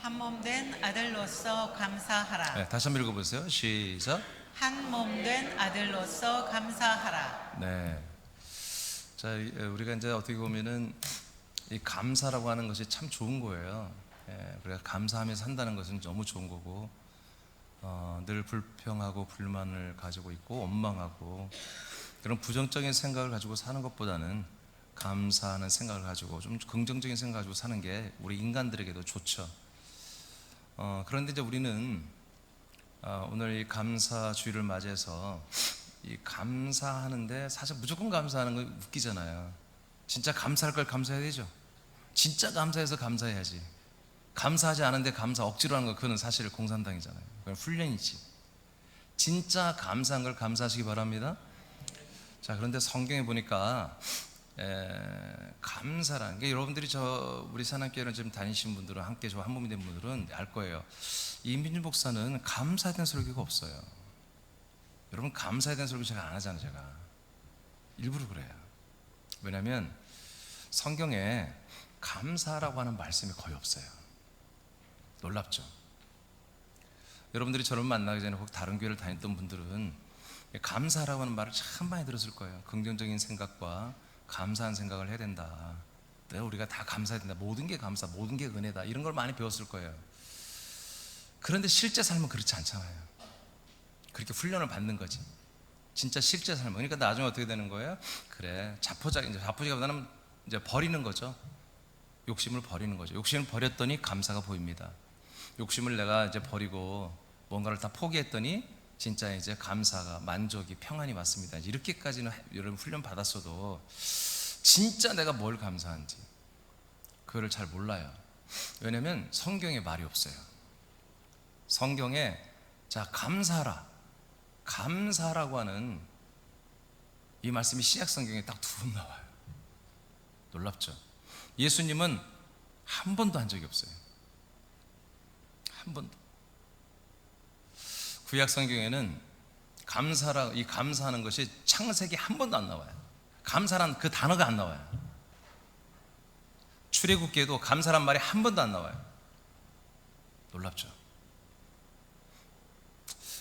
한 몸 된 아들로서 감사하라. 네, 다시 한번 읽어보세요. 시작. 한 몸 된 아들로서 감사하라. 네. 자, 우리가 이제 어떻게 보면은 이 감사라고 하는 것이 참 좋은 거예요. 우리가 감사하며 산다는 것은 너무 좋은 거고, 늘 불평하고 불만을 가지고 있고 원망하고 그런 부정적인 생각을 가지고 사는 것보다는 감사하는 생각을 가지고 좀 긍정적인 생각을 가지고 사는 게 우리 인간들에게도 좋죠. 그런데 이제 우리는 오늘 이 감사주의를 맞이해서 이 감사하는데 사실 무조건 감사하는 거 웃기잖아요. 진짜 감사할 걸 감사해야 되죠. 진짜 감사해서 감사해야지. 감사하지 않은데 감사 억지로 하는 거 그거는 사실 공산당이잖아요. 그건 훈련이지. 진짜 감사한 걸 감사하시기 바랍니다. 자, 그런데 성경에 보니까 감사라는 게 여러분들이 우리 산악교회를 지금 다니신 분들은 함께 저 한 몸이 된 분들은 알 거예요. 이민준 목사는 감사에 대한 설교가 없어요. 여러분 감사에 대한 설교 제가 안 하잖아요. 제가 일부러 그래요. 왜냐하면 성경에 감사라고 하는 말씀이 거의 없어요. 놀랍죠? 여러분들이 저를 만나기 전에 혹 다른 교회를 다녔던 분들은 감사라고 하는 말을 참 많이 들었을 거예요. 긍정적인 생각과 감사한 생각을 해야 된다. 우리가 다 감사해야 된다. 모든 게 감사, 모든 게 은혜다. 이런 걸 많이 배웠을 거예요. 그런데 실제 삶은 그렇지 않잖아요. 그렇게 훈련을 받는 거지. 진짜 실제 삶은. 그러니까 나중에 어떻게 되는 거예요? 그래, 자포자기보다는 이제 버리는 거죠. 욕심을 버리는 거죠. 욕심을 버렸더니 감사가 보입니다. 욕심을 내가 이제 버리고 뭔가를 다 포기했더니 진짜 이제 감사가, 만족이, 평안이 왔습니다. 이렇게까지는 여러분 훈련 받았어도 진짜 내가 뭘 감사한지 그거를 잘 몰라요. 왜냐하면 성경에 말이 없어요. 성경에 자 감사하라, 감사라고 하는 이 말씀이 신약 성경에 딱 두 번 나와요. 놀랍죠? 예수님은 한 번도 한 적이 없어요. 한 번도. 구약 성경에는 이 감사하는 것이 창세기 한 번도 안 나와요. 감사란 그 단어가 안 나와요. 출애굽기에도 감사란 말이 한 번도 안 나와요. 놀랍죠?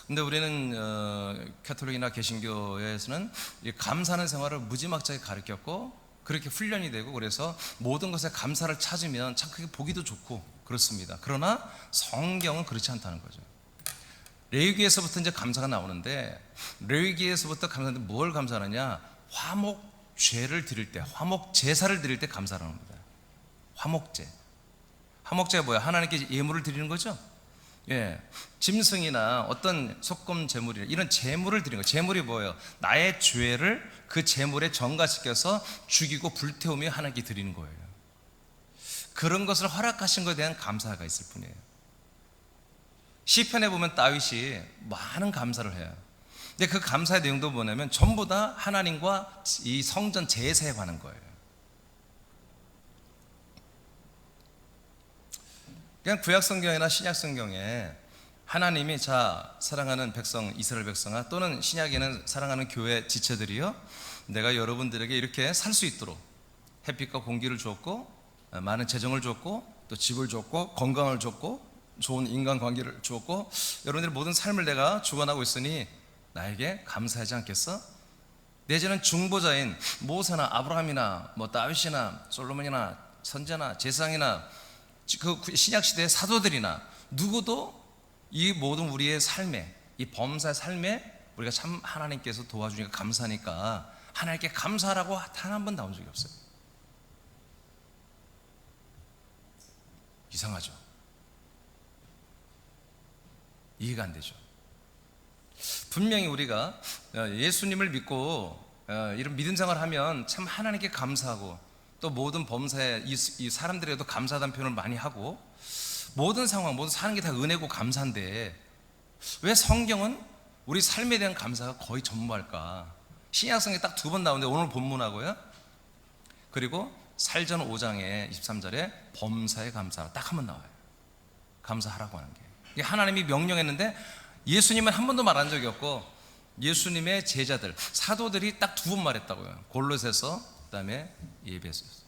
근데 우리는 가톨릭이나 개신교에서는 이 감사하는 생활을 무지막지하게 가르쳤고 그렇게 훈련이 되고 그래서 모든 것에 감사를 찾으면 참 그게 보기도 좋고 그렇습니다. 그러나 성경은 그렇지 않다는 거죠. 레위기에서부터 이제 감사가 나오는데 레위기에서부터 감사하는데 뭘 감사하느냐? 화목죄를 드릴 때, 화목 제사를 드릴 때 감사를 하는 겁니다. 화목제. 화목제가 뭐야? 하나님께 예물을 드리는 거죠. 예, 짐승이나 어떤 속금 제물이나 이런 제물을 드리는 거예요. 제물이 뭐예요? 나의 죄를 그 제물에 전가시켜서 죽이고 불태우며 하나님께 드리는 거예요. 그런 것을 허락하신 것에 대한 감사가 있을 뿐이에요. 시편에 보면 다윗이 많은 감사를 해요. 근데 그 감사의 내용도 뭐냐면 전부 다 하나님과 이 성전 제사에 관한 거예요. 그냥 구약 성경이나 신약 성경에 하나님이 자 사랑하는 백성 이스라엘 백성아 또는 신약에는 사랑하는 교회 지체들이요 내가 여러분들에게 이렇게 살 수 있도록 햇빛과 공기를 주었고 많은 재정을 주었고 또 집을 주었고 건강을 주었고 좋은 인간관계를 주었고 여러분들의 모든 삶을 내가 주관하고 있으니 나에게 감사하지 않겠어? 내지는 중보자인 모세나 아브라함이나 다윗이나 솔로몬이나 선지자나 제사장이나 그 신약시대의 사도들이나 누구도 이 모든 우리의 삶에 이 범사의 삶에 우리가 참 하나님께서 도와주니까 감사하니까 하나님께 감사하라고 단 한 번 나온 적이 없어요. 이상하죠? 이해가 안 되죠? 분명히 우리가 예수님을 믿고 이런 믿음 생활을 하면 참 하나님께 감사하고 또 모든 범사에 이 사람들에도 감사하다는 표현을 많이 하고 모든 상황, 모든 사는 게 다 은혜고 감사인데 왜 성경은 우리 삶에 대한 감사가 거의 전무할까? 신약성에 딱 두 번 나오는데 오늘 본문하고요 그리고 살전 5장에 23절에 범사에 감사하라 딱 한 번 나와요. 감사하라고 하는 게 이게 하나님이 명령했는데 예수님은 한 번도 말한 적이 없고 예수님의 제자들, 사도들이 딱 두 번 말했다고요. 골로새서 그 다음에 에베소서.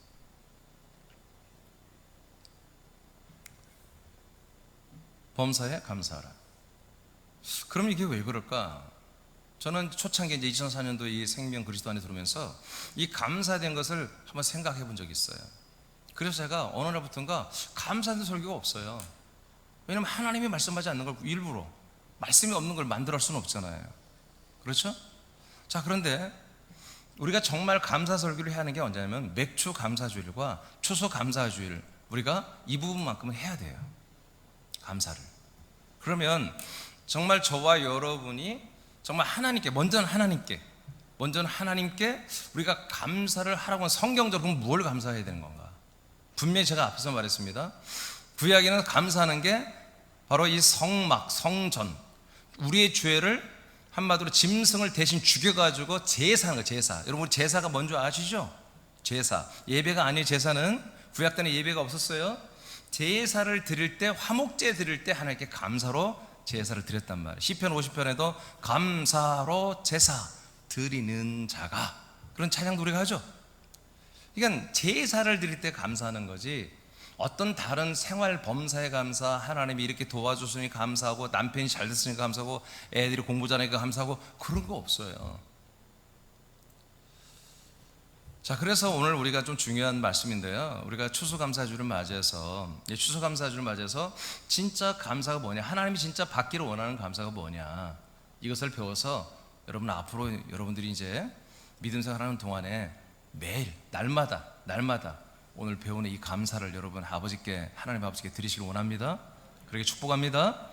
범사에 감사하라. 그럼 이게 왜 그럴까? 저는 초창기 이제 2004년도 이 생명 그리스도 안에 들어오면서 이 감사된 것을 한번 생각해 본 적이 있어요. 그래서 제가 어느 날부터인가 감사하는 설교가 없어요. 왜냐면 하나님이 말씀하지 않는 걸 일부러, 말씀이 없는 걸 만들어 할 수는 없잖아요. 그렇죠? 자, 그런데 우리가 정말 감사 설교를 해야 하는 게 언제냐면 맥주 감사주일과 추수 감사주일, 우리가 이 부분만큼은 해야 돼요. 감사를. 그러면 정말 저와 여러분이 정말 하나님께, 먼저는 하나님께 우리가 감사를 하라고 하면 성경적으로 그럼 뭘 감사해야 되는 건가? 분명히 제가 앞에서 말했습니다. 구약에는 감사하는 게 바로 이 성막, 성전, 우리의 죄를 한마디로 짐승을 대신 죽여가지고 제사하는 거예요. 제사. 여러분 제사가 뭔지 아시죠? 제사. 예배가 아니에요. 제사는 구약 때는 예배가 없었어요. 제사를 드릴 때, 화목제 드릴 때 하나님께 감사로 제사를 드렸단 말이에요. 시편 50편에도 감사로 제사 드리는 자가, 그런 찬양도 우리가 하죠. 그러니까 제사를 드릴 때 감사하는 거지, 어떤 다른 생활 범사에 감사, 하나님이 이렇게 도와줬으니 감사하고, 남편이 잘 됐으니까 감사하고, 애들이 공부 잘하니까 감사하고, 그런 거 없어요. 자, 그래서 오늘 우리가 좀 중요한 말씀인데요, 우리가 추수감사주를 맞이해서, 진짜 감사가 뭐냐, 하나님이 진짜 받기를 원하는 감사가 뭐냐, 이것을 배워서 여러분 앞으로 여러분들이 이제 믿음 생활하는 동안에 매일 날마다 오늘 배우는 이 감사를 여러분 아버지께, 하나님 아버지께 드리시길 원합니다. 그렇게 축복합니다.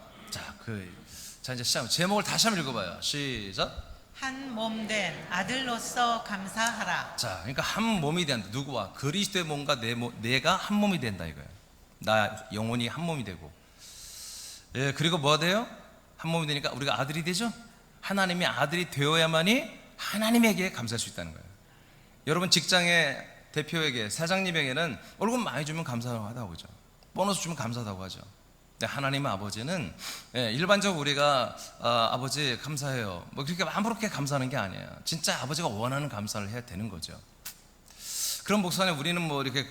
자 이제 시작. 제목을 다시 한번 읽어봐요. 시작. 한 몸 된 아들로서 감사하라. 자, 그러니까 한 몸이 된다. 누구와? 그리스도의 몸과 내가 한 몸이 된다 이거예요. 나 영혼이 한 몸이 되고, 예, 그리고 뭐가 돼요? 한 몸이 되니까 우리가 아들이 되죠. 하나님의 아들이 되어야만이 하나님에게 감사할 수 있다는 거예요. 여러분 직장의 대표에게, 사장님에게는 월급 많이 주면 감사하다고 하죠. 보너스 주면 감사하다고 하죠. 근데 하나님의 아버지는, 예, 일반적으로 우리가 아버지 감사해요, 뭐 그렇게 아무렇게 감사하는 게 아니에요. 진짜 아버지가 원하는 감사를 해야 되는 거죠. 그런 목사님, 우리는 뭐 이렇게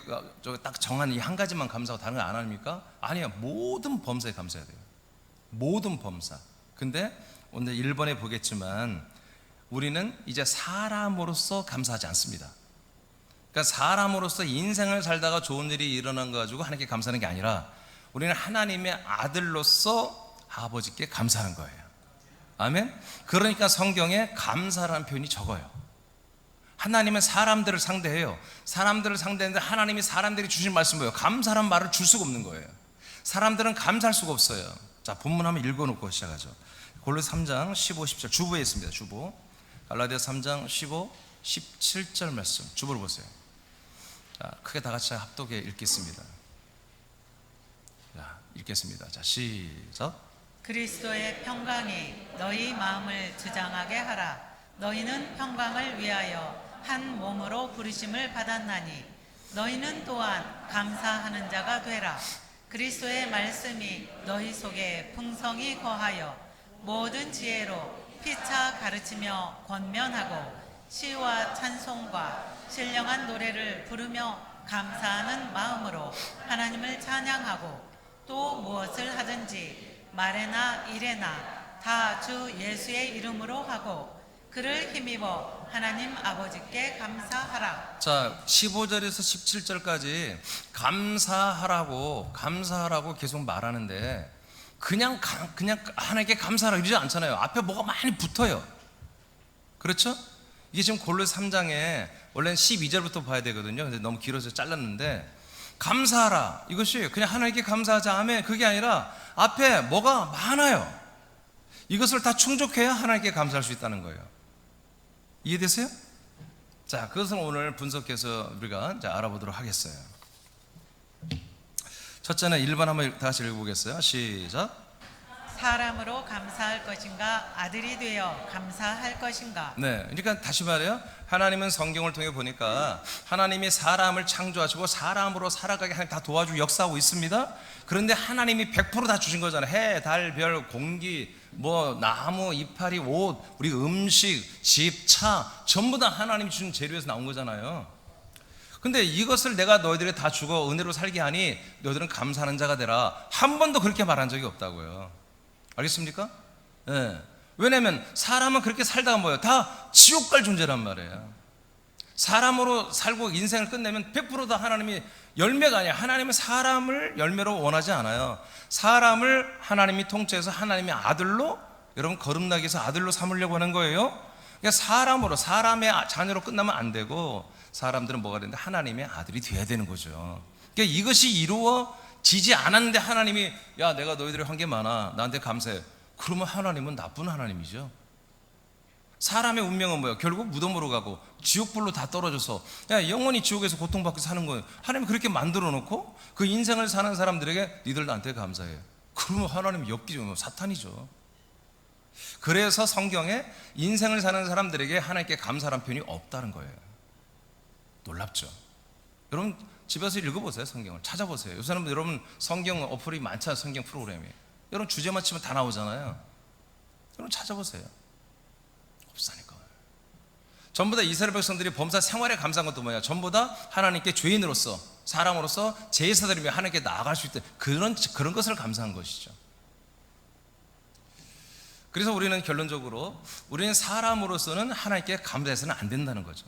딱 정한 이 한 가지만 감사하고 다른 거 안 합니까? 아니에요. 모든 범사에 감사해야 돼요. 모든 범사. 근데 오늘 1번에 보겠지만 우리는 이제 사람으로서 감사하지 않습니다. 그러니까 사람으로서 인생을 살다가 좋은 일이 일어난 거 가지고 하나님께 감사하는 게 아니라 우리는 하나님의 아들로서 아버지께 감사하는 거예요. 아멘. 그러니까 성경에 감사라는 표현이 적어요. 하나님은 사람들을 상대해요. 사람들을 상대하는데 하나님이 사람들이 주신 말씀 뭐예요? 감사란 말을 줄 수가 없는 거예요. 사람들은 감사할 수가 없어요. 자, 본문 한번 읽어놓고 시작하죠. 골로새 3장 15, 17 주보에 있습니다. 주보. 갈라디아 3장 15, 17절 말씀 주보를 보세요. 자, 크게 다 같이 합독해 읽겠습니다. 자, 읽겠습니다. 자, 시작. 그리스도의 평강이 너희 마음을 주장하게 하라. 너희는 평강을 위하여 한 몸으로 부르심을 받았나니 너희는 또한 감사하는 자가 되라. 그리스도의 말씀이 너희 속에 풍성히 거하여 모든 지혜로 피차 가르치며 권면하고 시와 찬송과 신령한 노래를 부르며 감사하는 마음으로 하나님을 찬양하고, 또 무엇을 하든지 말에나 일에나 다 주 예수의 이름으로 하고 그를 힘입어 하나님 아버지께 감사하라. 자, 15절에서 17절까지 감사하라고 계속 말하는데 그냥 하나님께 감사하라고 이러지 않잖아요. 앞에 뭐가 많이 붙어요. 그렇죠? 이게 지금 골로새 3장에 원래는 12절부터 봐야 되거든요. 근데 너무 길어서 잘랐는데, 감사하라, 이것이 그냥 하나님께 감사하자, 아멘, 그게 아니라 앞에 뭐가 많아요. 이것을 다 충족해야 하나님께 감사할 수 있다는 거예요. 이해되세요? 자, 그것을 오늘 분석해서 우리가 이제 알아보도록 하겠어요. 첫째는 1번 한번 다 같이 읽어보겠어요. 시작. 사람으로 감사할 것인가, 아들이 되어 감사할 것인가. 네, 그러니까 다시 말해요. 하나님은 성경을 통해 보니까 하나님이 사람을 창조하시고 사람으로 살아가게 하나님 다 도와주고 역사하고 있습니다. 그런데 하나님이 100% 다 주신 거잖아요. 해, 달, 별, 공기, 뭐 나무, 이파리, 옷, 우리 음식, 집, 차, 전부 다 하나님이 주신 재료에서 나온 거잖아요. 근데 이것을 내가 너희들이 다 주고 은혜로 살게 하니 너희들은 감사하는 자가 되라. 한 번도 그렇게 말한 적이 없다고요. 알겠습니까? 네. 왜냐하면 사람은 그렇게 살다가 뭐예요? 다 지옥 갈 존재란 말이에요. 사람으로 살고 인생을 끝내면 100% 다 하나님이 열매가 아니야. 하나님은 사람을 열매로 원하지 않아요. 사람을 하나님이 통째해서 하나님의 아들로, 여러분 거듭나기 위해서 아들로 삼으려고 하는 거예요. 그러니까 사람으로, 사람의 자녀로 끝나면 안 되고 사람들은 뭐가 되는데 하나님의 아들이 돼야 되는 거죠. 그러니까 이것이 이루어지지 않았는데 하나님이 야 내가 너희들이 한 게 많아 나한테 감사해. 그러면 하나님은 나쁜 하나님이죠. 사람의 운명은 뭐예요? 결국 무덤으로 가고 지옥불로 다 떨어져서 영원히 지옥에서 고통받고 사는 거예요. 하나님이 그렇게 만들어 놓고 그 인생을 사는 사람들에게 니들 나한테 감사해. 그러면 하나님 엽기죠. 사탄이죠. 그래서 성경에 인생을 사는 사람들에게 하나님께 감사란 표현이 없다는 거예요. 놀랍죠. 여러분 집에서 읽어보세요. 성경을 찾아보세요. 요새는 여러분 성경 어플이 많잖아요. 성경 프로그램이. 여러분 주제만 치면 다 나오잖아요. 여러분 찾아보세요. 없으니까. 전부 다 이스라엘 백성들이 범사 생활에 감사한 것도 뭐야? 전부 다 하나님께 죄인으로서, 사람으로서 제사드리며 하나님께 나아갈 수 있다. 그런 것을 감사한 것이죠. 그래서 우리는 결론적으로 우리는 사람으로서는 하나님께 감사해서는 안 된다는 거죠.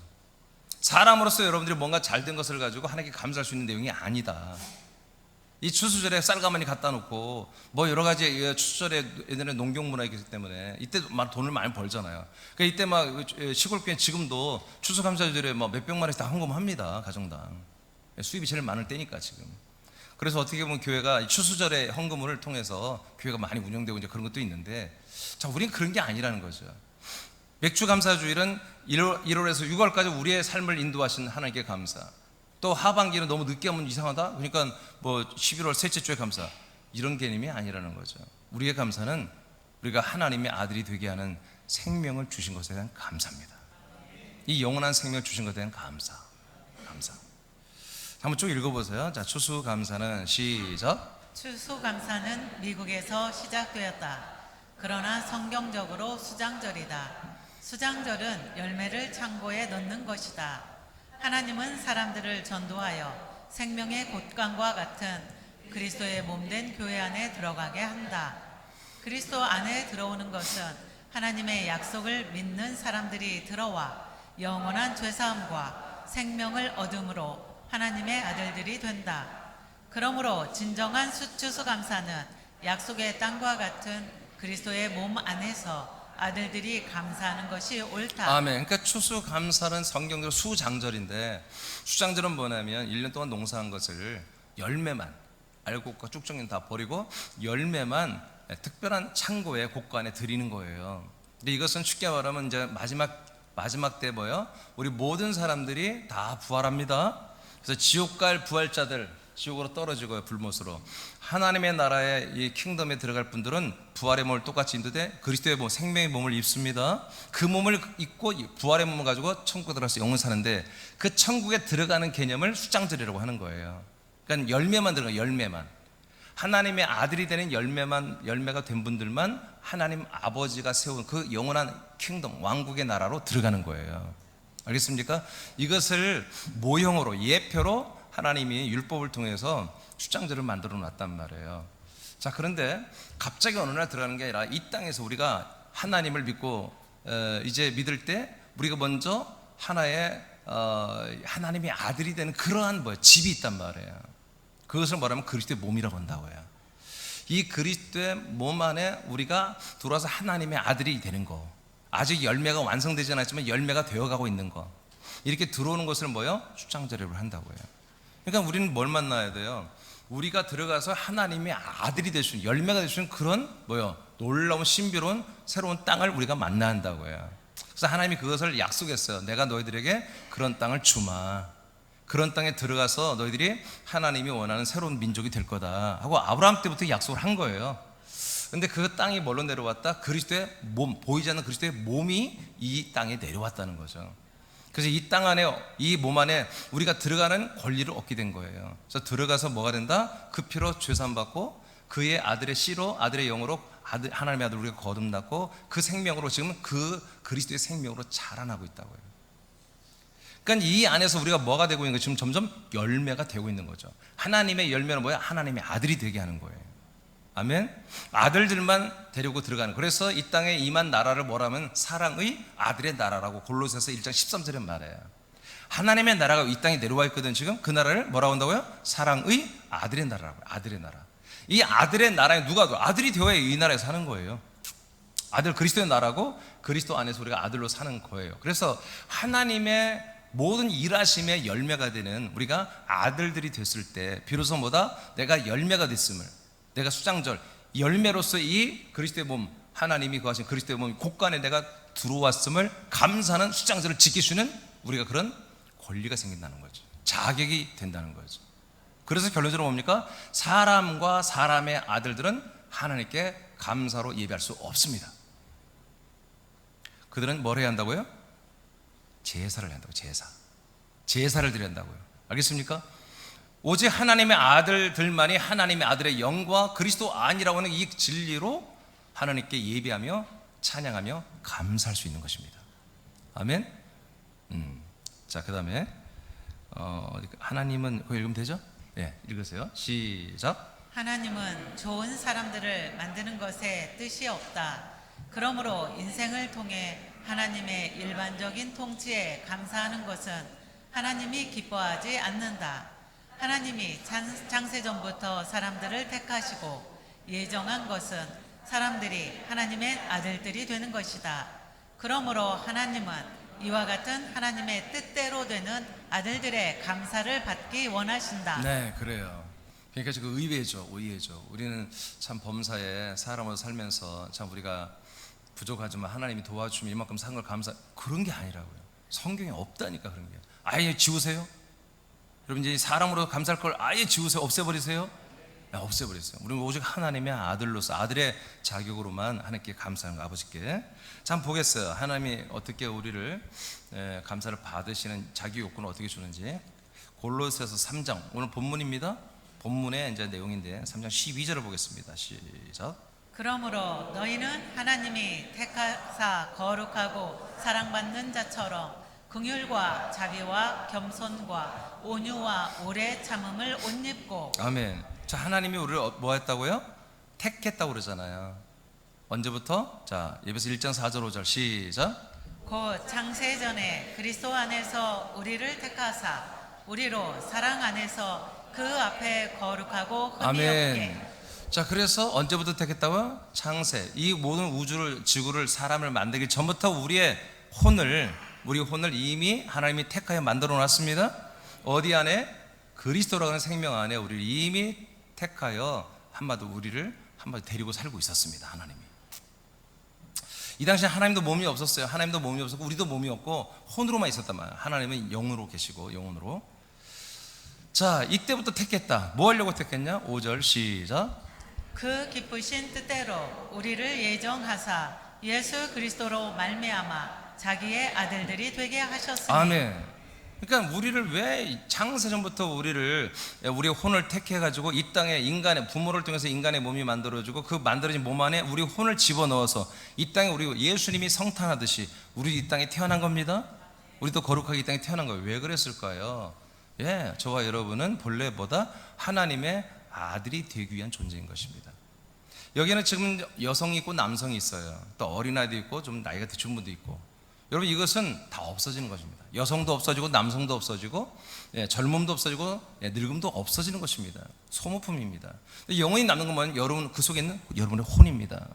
사람으로서 여러분들이 뭔가 잘된 것을 가지고 하나님께 감사할 수 있는 내용이 아니다. 이 추수절에 쌀가마니 갖다 놓고 뭐 여러 가지 추수절에 예전에 농경 문화이기 때문에 이때 막 돈을 많이 벌잖아요. 그러니까 이때 막 시골 교회 지금도 추수감사절에 뭐 몇백만 원씩 다 헌금합니다. 가정당 수입이 제일 많을 때니까 지금. 그래서 어떻게 보면 교회가 추수절에 헌금을 통해서 교회가 많이 운영되고 이제 그런 것도 있는데, 자 우리는 그런 게 아니라는 거죠. 맥주감사주일은 1월에서 6월까지 우리의 삶을 인도하신 하나님께 감사. 또 하반기는 너무 늦게 하면 이상하다. 그러니까 뭐 11월 셋째 주에 감사. 이런 개념이 아니라는 거죠. 우리의 감사는 우리가 하나님의 아들이 되게 하는 생명을 주신 것에 대한 감사입니다. 이 영원한 생명을 주신 것에 대한 감사. 한번 쭉 읽어보세요. 자, 추수감사는 시작. 추수감사는 미국에서 시작되었다. 그러나 성경적으로 수장절이다. 수장절은 열매를 창고에 넣는 것이다. 하나님은 사람들을 전도하여 생명의 곳간과 같은 그리스도의 몸된 교회 안에 들어가게 한다. 그리스도 안에 들어오는 것은 하나님의 약속을 믿는 사람들이 들어와 영원한 죄사함과 생명을 얻음으로 하나님의 아들들이 된다. 그러므로 진정한 추수감사는 약속의 땅과 같은 그리스도의 몸 안에서 아들들이 감사하는 것이 옳다. 아멘. 그러니까 추수감사는 성경적으로 수장절인데, 수장절은 뭐냐면 1년 동안 농사한 것을 열매만, 알곡과 쭉정이는 다 버리고 열매만 특별한 창고에 곳간에 드리는 거예요. 근데 이것은 쉽게 말하면 이제 마지막 때 뭐예요? 우리 모든 사람들이 다 부활합니다. 그래서 지옥 갈 부활자들 지옥으로 떨어지고요, 불못으로. 하나님의 나라의 이 킹덤에 들어갈 분들은 부활의 몸을 똑같이 인도돼 그리스도의 몸, 생명의 몸을 입습니다. 그 몸을 입고 부활의 몸을 가지고 천국에 들어가서 영원 사는데, 그 천국에 들어가는 개념을 수장절이라고 하는 거예요. 그러니까 열매만 들어가, 열매만. 하나님의 아들이 되는 열매가 된 분들만 하나님 아버지가 세운 그 영원한 킹덤, 왕국의 나라로 들어가는 거예요. 알겠습니까? 이것을 모형으로, 예표로 하나님이 율법을 통해서 수장절을 만들어 놨단 말이에요. 자, 그런데 갑자기 어느 날 들어가는 게 아니라 이 땅에서 우리가 하나님을 믿고 이제 믿을 때 우리가 먼저 하나의 하나님의 아들이 되는 그러한 집이 있단 말이에요. 그것을 말하면 그리스도의 몸이라고 한다고요. 이 그리스도의 몸 안에 우리가 들어와서 하나님의 아들이 되는 거, 아직 열매가 완성되지 않았지만 열매가 되어가고 있는 거, 이렇게 들어오는 것을 수장절을 한다고요. 그러니까 우리는 뭘 만나야 돼요? 우리가 들어가서 하나님의 아들이 될 수 있는, 열매가 될 수 있는 그런 놀라운 신비로운 새로운 땅을 우리가 만나야 한다고요. 그래서 하나님이 그것을 약속했어요. 내가 너희들에게 그런 땅을 주마. 그런 땅에 들어가서 너희들이 하나님이 원하는 새로운 민족이 될 거다 하고 아브라함 때부터 약속을 한 거예요. 근데 그 땅이 뭘로 내려왔다? 그리스도의 몸, 보이지 않는 그리스도의 몸이 이 땅에 내려왔다는 거죠. 그래서 이 땅 안에, 이 몸 안에 우리가 들어가는 권리를 얻게 된 거예요. 그래서 들어가서 뭐가 된다? 그 피로 죄사함 받고 그의 아들의 씨로, 아들의 영으로 하나님의 아들 우리가 거듭났고 그 생명으로 지금 그 그리스도의 생명으로 자라나고 있다고요. 그러니까 이 안에서 우리가 뭐가 되고 있는 거 지금 점점 열매가 되고 있는 거죠. 하나님의 열매는 뭐야? 하나님의 아들이 되게 하는 거예요. 아멘. 아들들만 데리고 들어가는. 그래서 이 땅에 임한 나라를 뭐라면 사랑의 아들의 나라라고 골로새서 1장 13절에 말해요. 하나님의 나라가 이 땅에 내려와 있거든. 지금 그 나라를 뭐라고 한다고요? 사랑의 아들의 나라라고요. 아들의 나라. 이 아들의 나라에 누가 아들이 되어야 이 나라에 사는 거예요. 아들 그리스도의 나라고 그리스도 안에서 우리가 아들로 사는 거예요. 그래서 하나님의 모든 일하심의 열매가 되는 우리가 아들들이 됐을 때 비로소 뭐다? 내가 열매가 됐음을, 내가 수장절 열매로서 이 그리스도의 몸, 하나님이 거하신 그리스도의 몸 곳간에 내가 들어왔음을 감사하는 수장절을 지키시는 우리가 그런 권리가 생긴다는 거죠. 자격이 된다는 거죠. 그래서 결론적으로 뭡니까? 사람과 사람의 아들들은 하나님께 감사로 예배할 수 없습니다. 그들은 뭘 해야 한다고요? 제사를 해야 한다고. 제사를 드려야 한다고요. 알겠습니까? 오직 하나님의 아들들만이 하나님의 아들의 영과 그리스도 안이라고 하는 이 진리로 하나님께 예배하며 찬양하며 감사할 수 있는 것입니다. 아멘. 자, 그 다음에 하나님은 그거 읽으면 되죠? 네, 읽으세요. 시작. 하나님은 좋은 사람들을 만드는 것에 뜻이 없다. 그러므로 인생을 통해 하나님의 일반적인 통치에 감사하는 것은 하나님이 기뻐하지 않는다. 하나님이 창세전부터 사람들을 택하시고 예정한 것은 사람들이 하나님의 아들들이 되는 것이다. 그러므로 하나님은 이와 같은 하나님의 뜻대로 되는 아들들의 감사를 받기 원하신다. 네, 그래요. 그러니까 그 의외죠. 우리는 참 범사에 사람으로 살면서 참 우리가 부족하지만 하나님이 도와주면 이만큼 산 걸 감사, 그런 게 아니라고요. 성경에 없다니까. 그런 게 아예 지우세요. 여러분 이제 사람으로 감사할 걸 아예 지우세요. 없애버리세요. 없애버렸어요. 우리는 오직 하나님의 아들로서 아들의 자격으로만 하나님께 감사하는 거. 아버지께 참 보겠어요. 하나님이 어떻게 우리를 감사를 받으시는 자기 요건을 어떻게 주는지. 골로새서 3장 오늘 본문입니다. 본문의 이제 내용인데 3장 12절을 보겠습니다. 시작. 그러므로 너희는 하나님이 택하사 거룩하고 사랑받는 자처럼 긍휼과 자비와 겸손과 온유와 오래 참음을 옷 입고. 아멘. 자, 하나님이 우리를 뭐 했다고요? 택했다고 그러잖아요. 언제부터? 자, 예배서 1장 4절 5절 시작. 곧 창세전에 그리스도 안에서 우리를 택하사 우리로 사랑 안에서 그 앞에 거룩하고 흠이 아멘. 없게. 자, 그래서 언제부터 택했다고요? 창세. 이 모든 우주를, 지구를, 사람을 만들기 전부터 우리 혼을 이미 하나님이 택하여 만들어 놨습니다. 어디 안에? 그리스도라는 생명 안에 우리를 이미 택하여 우리를 한마디 데리고 살고 있었습니다. 하나님이. 이 당시에 하나님도 몸이 없었어요. 하나님도 몸이 없었고 우리도 몸이 없고 혼으로만 있었단 말이에요. 하나님은 영으로 계시고 영혼으로. 자, 이때부터 택했다. 뭐 하려고 택했냐? 5절 시작. 그 기쁘신 뜻대로 우리를 예정하사 예수 그리스도로 말미암아 자기의 아들들이 되게 하셨으니. 아멘. 그러니까 우리를 왜 창세전부터 우리의 혼을 택해가지고 이 땅에 인간의 부모를 통해서 인간의 몸이 만들어지고 그 만들어진 몸 안에 우리 혼을 집어넣어서 이 땅에 우리 예수님이 성탄하듯이 우리 이 땅에 태어난 겁니다. 우리도 거룩하게 이 땅에 태어난 거예요. 왜 그랬을까요? 예, 저와 여러분은 본래보다 하나님의 아들이 되기 위한 존재인 것입니다. 여기는 지금 여성이 있고 남성이 있어요. 또 어린아이도 있고 좀 나이가 드신 분도 있고. 여러분 이것은 다 없어지는 것입니다. 여성도 없어지고 남성도 없어지고 젊음도 없어지고 늙음도 없어지는 것입니다. 소모품입니다. 영혼이 남는 건 뭐냐면 여러분 그 속에 있는 여러분의 혼입니다.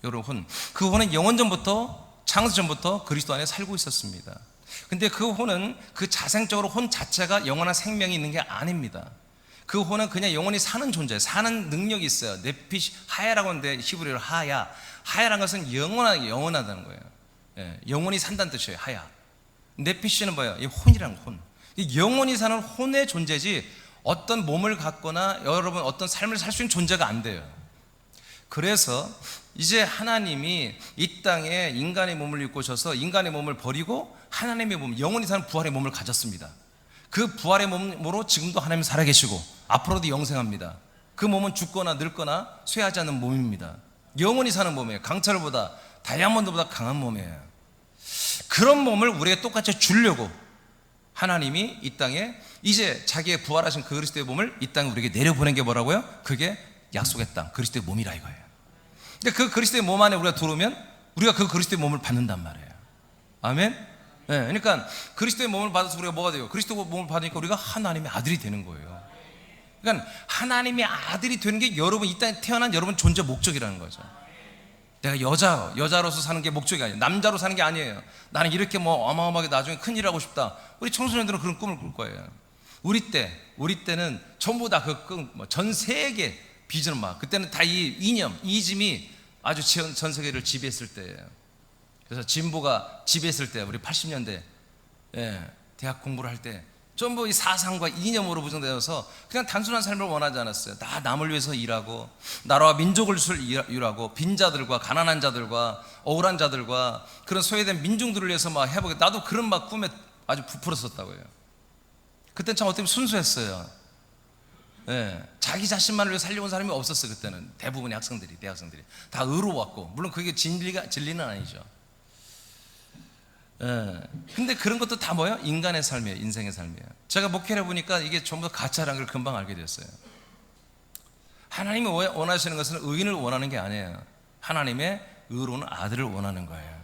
여러분 혼. 그 혼은 영원전부터 창세전부터 그리스도 안에 살고 있었습니다. 근데 그 혼은 그 자생적으로 혼 자체가 영원한 생명이 있는 게 아닙니다. 그 혼은 그냥 영원히 사는 존재예요. 사는 능력이 있어요. 네핏 하야라고 하는데 히브리어로 하야라는 것은 영원하다는 거예요. 영원히 산다는 뜻이에요. 하야. 네피시는 뭐예요? 이 혼이라는 혼. 영원히 사는 혼의 존재지 어떤 몸을 갖거나 여러분 어떤 삶을 살 수 있는 존재가 안 돼요. 그래서 이제 하나님이 이 땅에 인간의 몸을 입고 오셔서 인간의 몸을 버리고 하나님의 몸, 영원히 사는 부활의 몸을 가졌습니다. 그 부활의 몸으로 지금도 하나님 살아계시고 앞으로도 영생합니다. 그 몸은 죽거나 늙거나 쇠하지 않는 몸입니다. 영원히 사는 몸이에요. 강철보다 다이아몬드보다 강한 몸이에요. 그런 몸을 우리에게 똑같이 주려고 하나님이 이 땅에 이제 자기의 부활하신 그 그리스도의 몸을 이 땅에 우리에게 내려보낸 게 뭐라고요? 그게 약속의 땅, 그리스도의 몸이라 이거예요. 근데 그 그리스도의 몸 안에 우리가 들어오면 우리가 그 그리스도의 몸을 받는단 말이에요. 아멘? 네, 그러니까 그리스도의 몸을 받아서 우리가 뭐가 돼요? 그리스도의 몸을 받으니까 우리가 하나님의 아들이 되는 거예요. 그러니까 하나님의 아들이 되는 게 여러분, 이 땅에 태어난 여러분 존재 목적이라는 거죠. 내가 여자로서 사는 게 목적이 아니에요. 남자로 사는 게 아니에요. 나는 이렇게 뭐 어마어마하게 나중에 큰일 하고 싶다. 우리 청소년들은 그런 꿈을 꿀 거예요. 우리 때는 전부 다 전 세계 비전 막 그때는 다 이 이념, 이즘이 아주 전 세계를 지배했을 때예요. 그래서 진보가 지배했을 때 우리 80년대 대학 공부를 할 때 전부 이 사상과 이념으로 구성되어서 그냥 단순한 삶을 원하지 않았어요. 다 남을 위해서 일하고 나라와 민족을 위해서 일하고 빈자들과 가난한 자들과 억울한 자들과 그런 소외된 민중들을 위해서 막 해보게. 나도 그런 막 꿈에 아주 부풀었었다고요. 그때는 참 어떻게 보면 순수했어요. 자기 자신만을 위해 살려온 사람이 없었어요. 그때는 대부분의 대학생들이 다 의로웠고, 물론 그게 진리는 아니죠. 근데 그런 것도 다 뭐예요? 인간의 삶이에요. 인생의 삶이에요. 제가 목회를 해보니까 이게 전부 다 가짜라는 걸 금방 알게 됐어요. 하나님이 원하시는 것은 의인을 원하는 게 아니에요. 하나님의 의로운 아들을 원하는 거예요.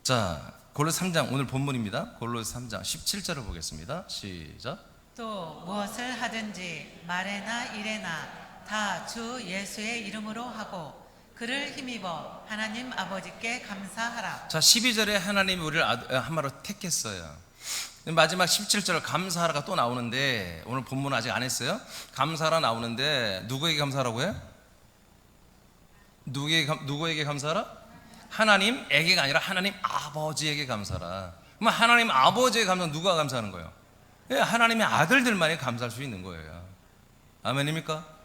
자, 골로새 3장 오늘 본문입니다. 골로새 3장 17절을 보겠습니다. 시작. 또 무엇을 하든지 말에나 일에나 다 주 예수의 이름으로 하고 그를 힘입어 하나님 아버지께 감사하라. 자, 12절에 하나님이 우리를 한마로 택했어요. 마지막 17절 감사하라가 또 나오는데 오늘 본문은 아직 안 했어요. 감사하라 나오는데 누구에게 감사하라고요? 누구에게 감사하라? 하나님에게가 아니라 하나님 아버지에게 감사하라. 그럼 하나님 아버지에게 감사하면 누가 감사하는 거예요? 하나님의 아들들만이 감사할 수 있는 거예요. 아멘입니까?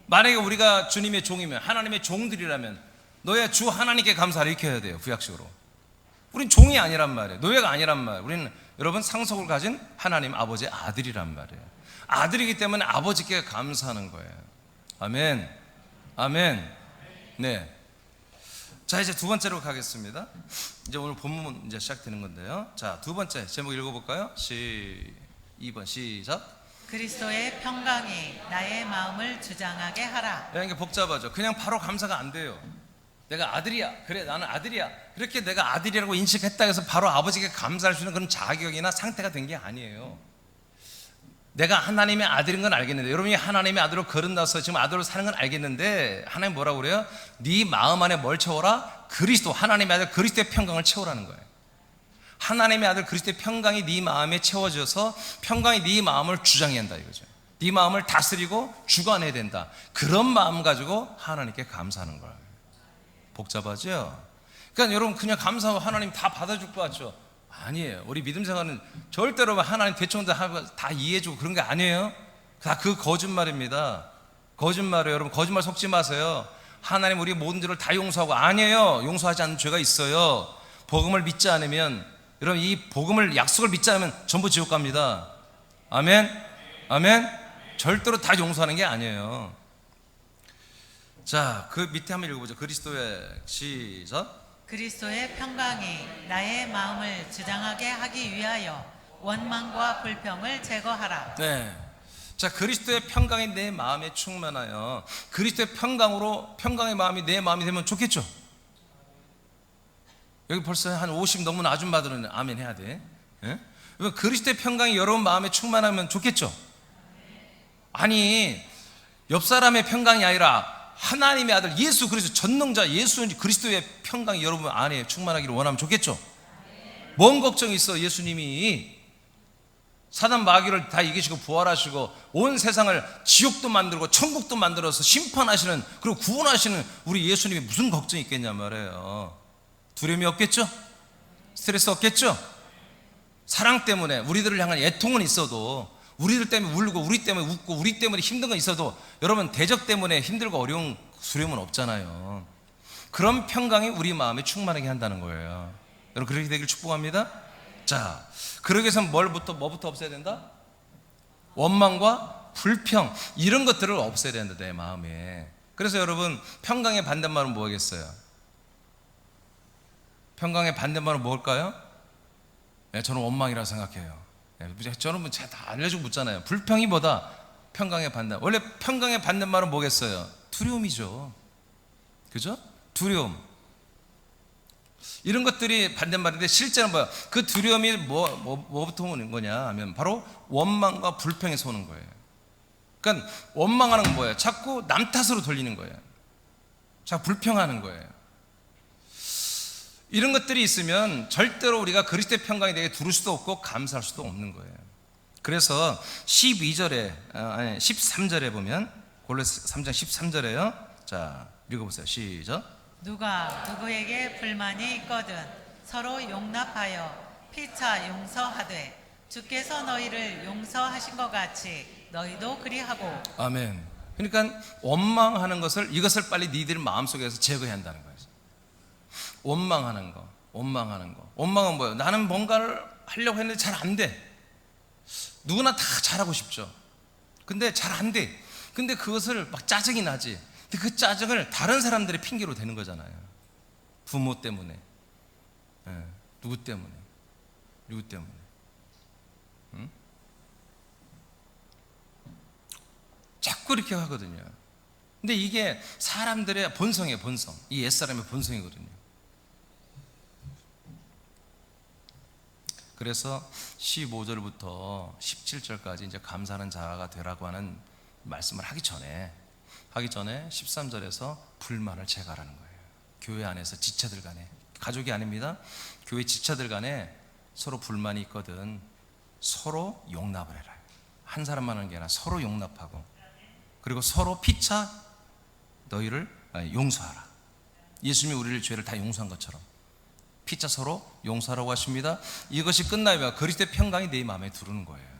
만약에 우리가 주님의 종이면, 하나님의 종들이라면 너의 주 하나님께 감사를 이렇게 해야 돼요. 구약식으로. 우린 종이 아니란 말이에요. 노예가 아니란 말이에요. 우리는 여러분 상속을 가진 하나님 아버지의 아들이란 말이에요. 아들이기 때문에 아버지께 감사하는 거예요. 아멘. 아멘. 네. 자, 이제 두 번째로 가겠습니다. 이제 오늘 본문 이제 시작되는 건데요. 자, 두 번째 제목 읽어볼까요? 2번 시작. 그리스도의 평강이 나의 마음을 주장하게 하라. 이게 복잡하죠. 그냥 바로 감사가 안 돼요. 내가 아들이야. 그래, 나는 아들이야. 그렇게 내가 아들이라고 인식했다 해서 바로 아버지께 감사할 수 있는 그런 자격이나 상태가 된 게 아니에요. 내가 하나님의 아들인 건 알겠는데, 여러분이 하나님의 아들로 거듭나서 지금 아들로 사는 건 알겠는데, 하나님 뭐라고 그래요? 네 마음 안에 뭘 채워라? 그리스도, 하나님의 아들 그리스도의 평강을 채우라는 거예요. 하나님의 아들 그리스도의 평강이 네 마음에 채워져서 평강이 네 마음을 주장해야 한다 이거죠. 네 마음을 다스리고 주관해야 된다. 그런 마음 가지고 하나님께 감사하는 거예요. 복잡하죠? 그러니까 여러분 그냥 감사하고 하나님 다 받아줄 것 같죠? 아니에요. 우리 믿음 생활은 절대로 하나님 대충 다 이해해주고 그런 게 아니에요. 다 그 거짓말입니다. 거짓말이에요. 여러분 거짓말 속지 마세요. 하나님 우리 모든 죄를 다 용서하고, 아니에요. 용서하지 않는 죄가 있어요. 복음을 믿지 않으면, 여러분 이 복음을 약속을 믿지 않으면 전부 지옥 갑니다. 아멘. 아멘. 절대로 다 용서하는 게 아니에요. 자, 그 밑에 한번 읽어보죠. 그리스도의 시작. 그리스도의 평강이 나의 마음을 주장하게 하기 위하여 원망과 불평을 제거하라. 네. 자, 그리스도의 평강이 내 마음에 충만하여, 그리스도의 평강으로 평강의 마음이 내 마음이 되면 좋겠죠. 여기 벌써 한 50 넘은 아줌마들은 아멘 해야 돼. 예? 그리스도의 평강이 여러분 마음에 충만하면 좋겠죠. 아니, 옆 사람의 평강이 아니라 하나님의 아들 예수 그리스도 전능자 예수 그리스도의 평강이 여러분 안에 충만하기를 원하면 좋겠죠. 뭔 걱정이 있어. 예수님이 사단 마귀를 다 이기시고 부활하시고 온 세상을 지옥도 만들고 천국도 만들어서 심판하시는, 그리고 구원하시는 우리 예수님이 무슨 걱정이 있겠냐 말이에요. 두려움이 없겠죠? 스트레스 없겠죠? 사랑 때문에 우리들을 향한 애통은 있어도, 우리들 때문에 울고 우리 때문에 웃고 우리 때문에 힘든 건 있어도, 여러분 대적 때문에 힘들고 어려운 두려움은 없잖아요. 그런 평강이 우리 마음에 충만하게 한다는 거예요. 여러분 그렇게 되길 축복합니다. 자, 그러기 위해서 뭐부터 없애야 된다? 원망과 불평, 이런 것들을 없애야 된다 내 마음에. 그래서 여러분 평강의 반대말은 뭐겠어요? 평강의 반대말은 뭘까요? 저는 원망이라고 생각해요. 저는 제가 다 알려주고 묻잖아요. 불평이 뭐다? 평강의 반대. 원래 평강의 반대말은 뭐겠어요? 두려움이죠. 그죠? 두려움. 이런 것들이 반대말인데 실제는 뭐야? 그 두려움이 뭐부터 오는 거냐 하면 바로 원망과 불평에서 오는 거예요. 그러니까 원망하는 건 뭐예요? 자꾸 남 탓으로 돌리는 거예요. 자꾸 불평하는 거예요. 이런 것들이 있으면 절대로 우리가 그리스도의 평강이 되게 두를 수도 없고 감사할 수도 없는 거예요. 그래서 13절에 보면 골로새 3장 13절에요. 자, 읽어보세요. 시작. 누가 누구에게 불만이 있거든 서로 용납하여 피차 용서하되 주께서 너희를 용서하신 것 같이 너희도 그리하고. 아멘. 그러니까 원망하는 것을 이것을 빨리 니들 마음속에서 제거해야 한다는 거예요. 원망하는 거. 원망은 뭐예요? 나는 뭔가를 하려고 했는데 잘 안 돼. 누구나 다 잘하고 싶죠. 근데 잘 안 돼. 근데 그것을 막 짜증이 나지. 근데 그 짜증을 다른 사람들의 핑계로 대는 거잖아요. 부모 때문에, 누구 때문에. 응? 자꾸 이렇게 하거든요. 근데 이게 사람들의 본성이에요. 본성. 이 옛사람의 본성이거든요. 그래서 15절부터 17절까지 이제 감사하는 자가 되라고 하는 말씀을 하기 전에 13절에서 불만을 제거하라는 거예요. 교회 안에서 지체들 간에, 가족이 아닙니다. 교회 지체들 간에 서로 불만이 있거든 서로 용납을 해라. 한 사람만 하는 게 아니라 서로 용납하고, 그리고 서로 피차 너희를 용서하라. 예수님이 우리를 죄를 다 용서한 것처럼 피차 서로 용서하라고 하십니다. 이것이 끝나면 그리스도의 평강이 내 마음에 들어오는 거예요.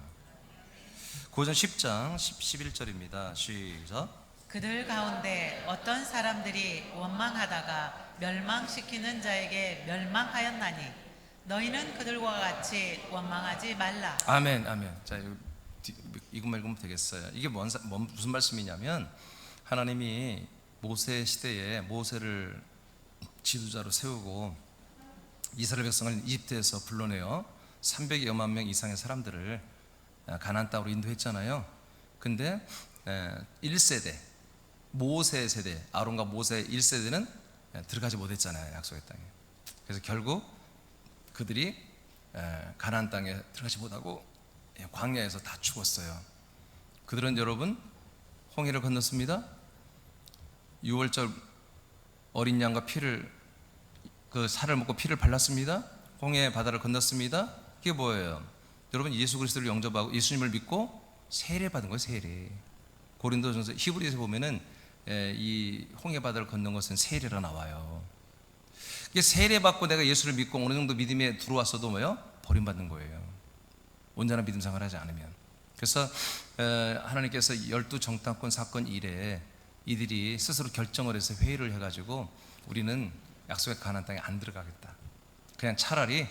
고전 10장 11절입니다. 시작. 그들 가운데 어떤 사람들이 원망하다가 멸망시키는 자에게 멸망하였나니 너희는 그들과 같이 원망하지 말라. 아멘. 자, 이것만 읽으면 되겠어요. 이게 무슨 말씀이냐면, 하나님이 모세 시대에 모세를 지도자로 세우고 이스라엘 백성을 이집트에서 불러내어 300여만 명 이상의 사람들을 가나안 땅으로 인도했잖아요. 근데 1세대 모세 세대, 아론과 모세 1세대는 들어가지 못했잖아요, 약속의 땅에. 그래서 결국 그들이 가나안 땅에 들어가지 못하고 광야에서 다 죽었어요. 그들은 여러분 홍해를 건넜습니다. 6월절 어린 양과 피를, 그 살을 먹고 피를 발랐습니다. 홍해 바다를 건넜습니다. 이게 뭐예요? 여러분, 예수 그리스도를 영접하고 예수님을 믿고 세례 받은 거예요. 세례. 고린도전서 히브리서에 보면은 이 홍해 바다를 건넌 것은 세례라 나와요. 이게 세례 받고 내가 예수를 믿고 어느 정도 믿음에 들어왔어도 뭐예요? 버림받는 거예요. 온전한 믿음 생활을 하지 않으면. 그래서 하나님께서 12정탐권 사건 이래 이들이 스스로 결정을 해서 회의를 해가지고 우리는 약속의 가나안 땅에 안 들어가겠다. 그냥 차라리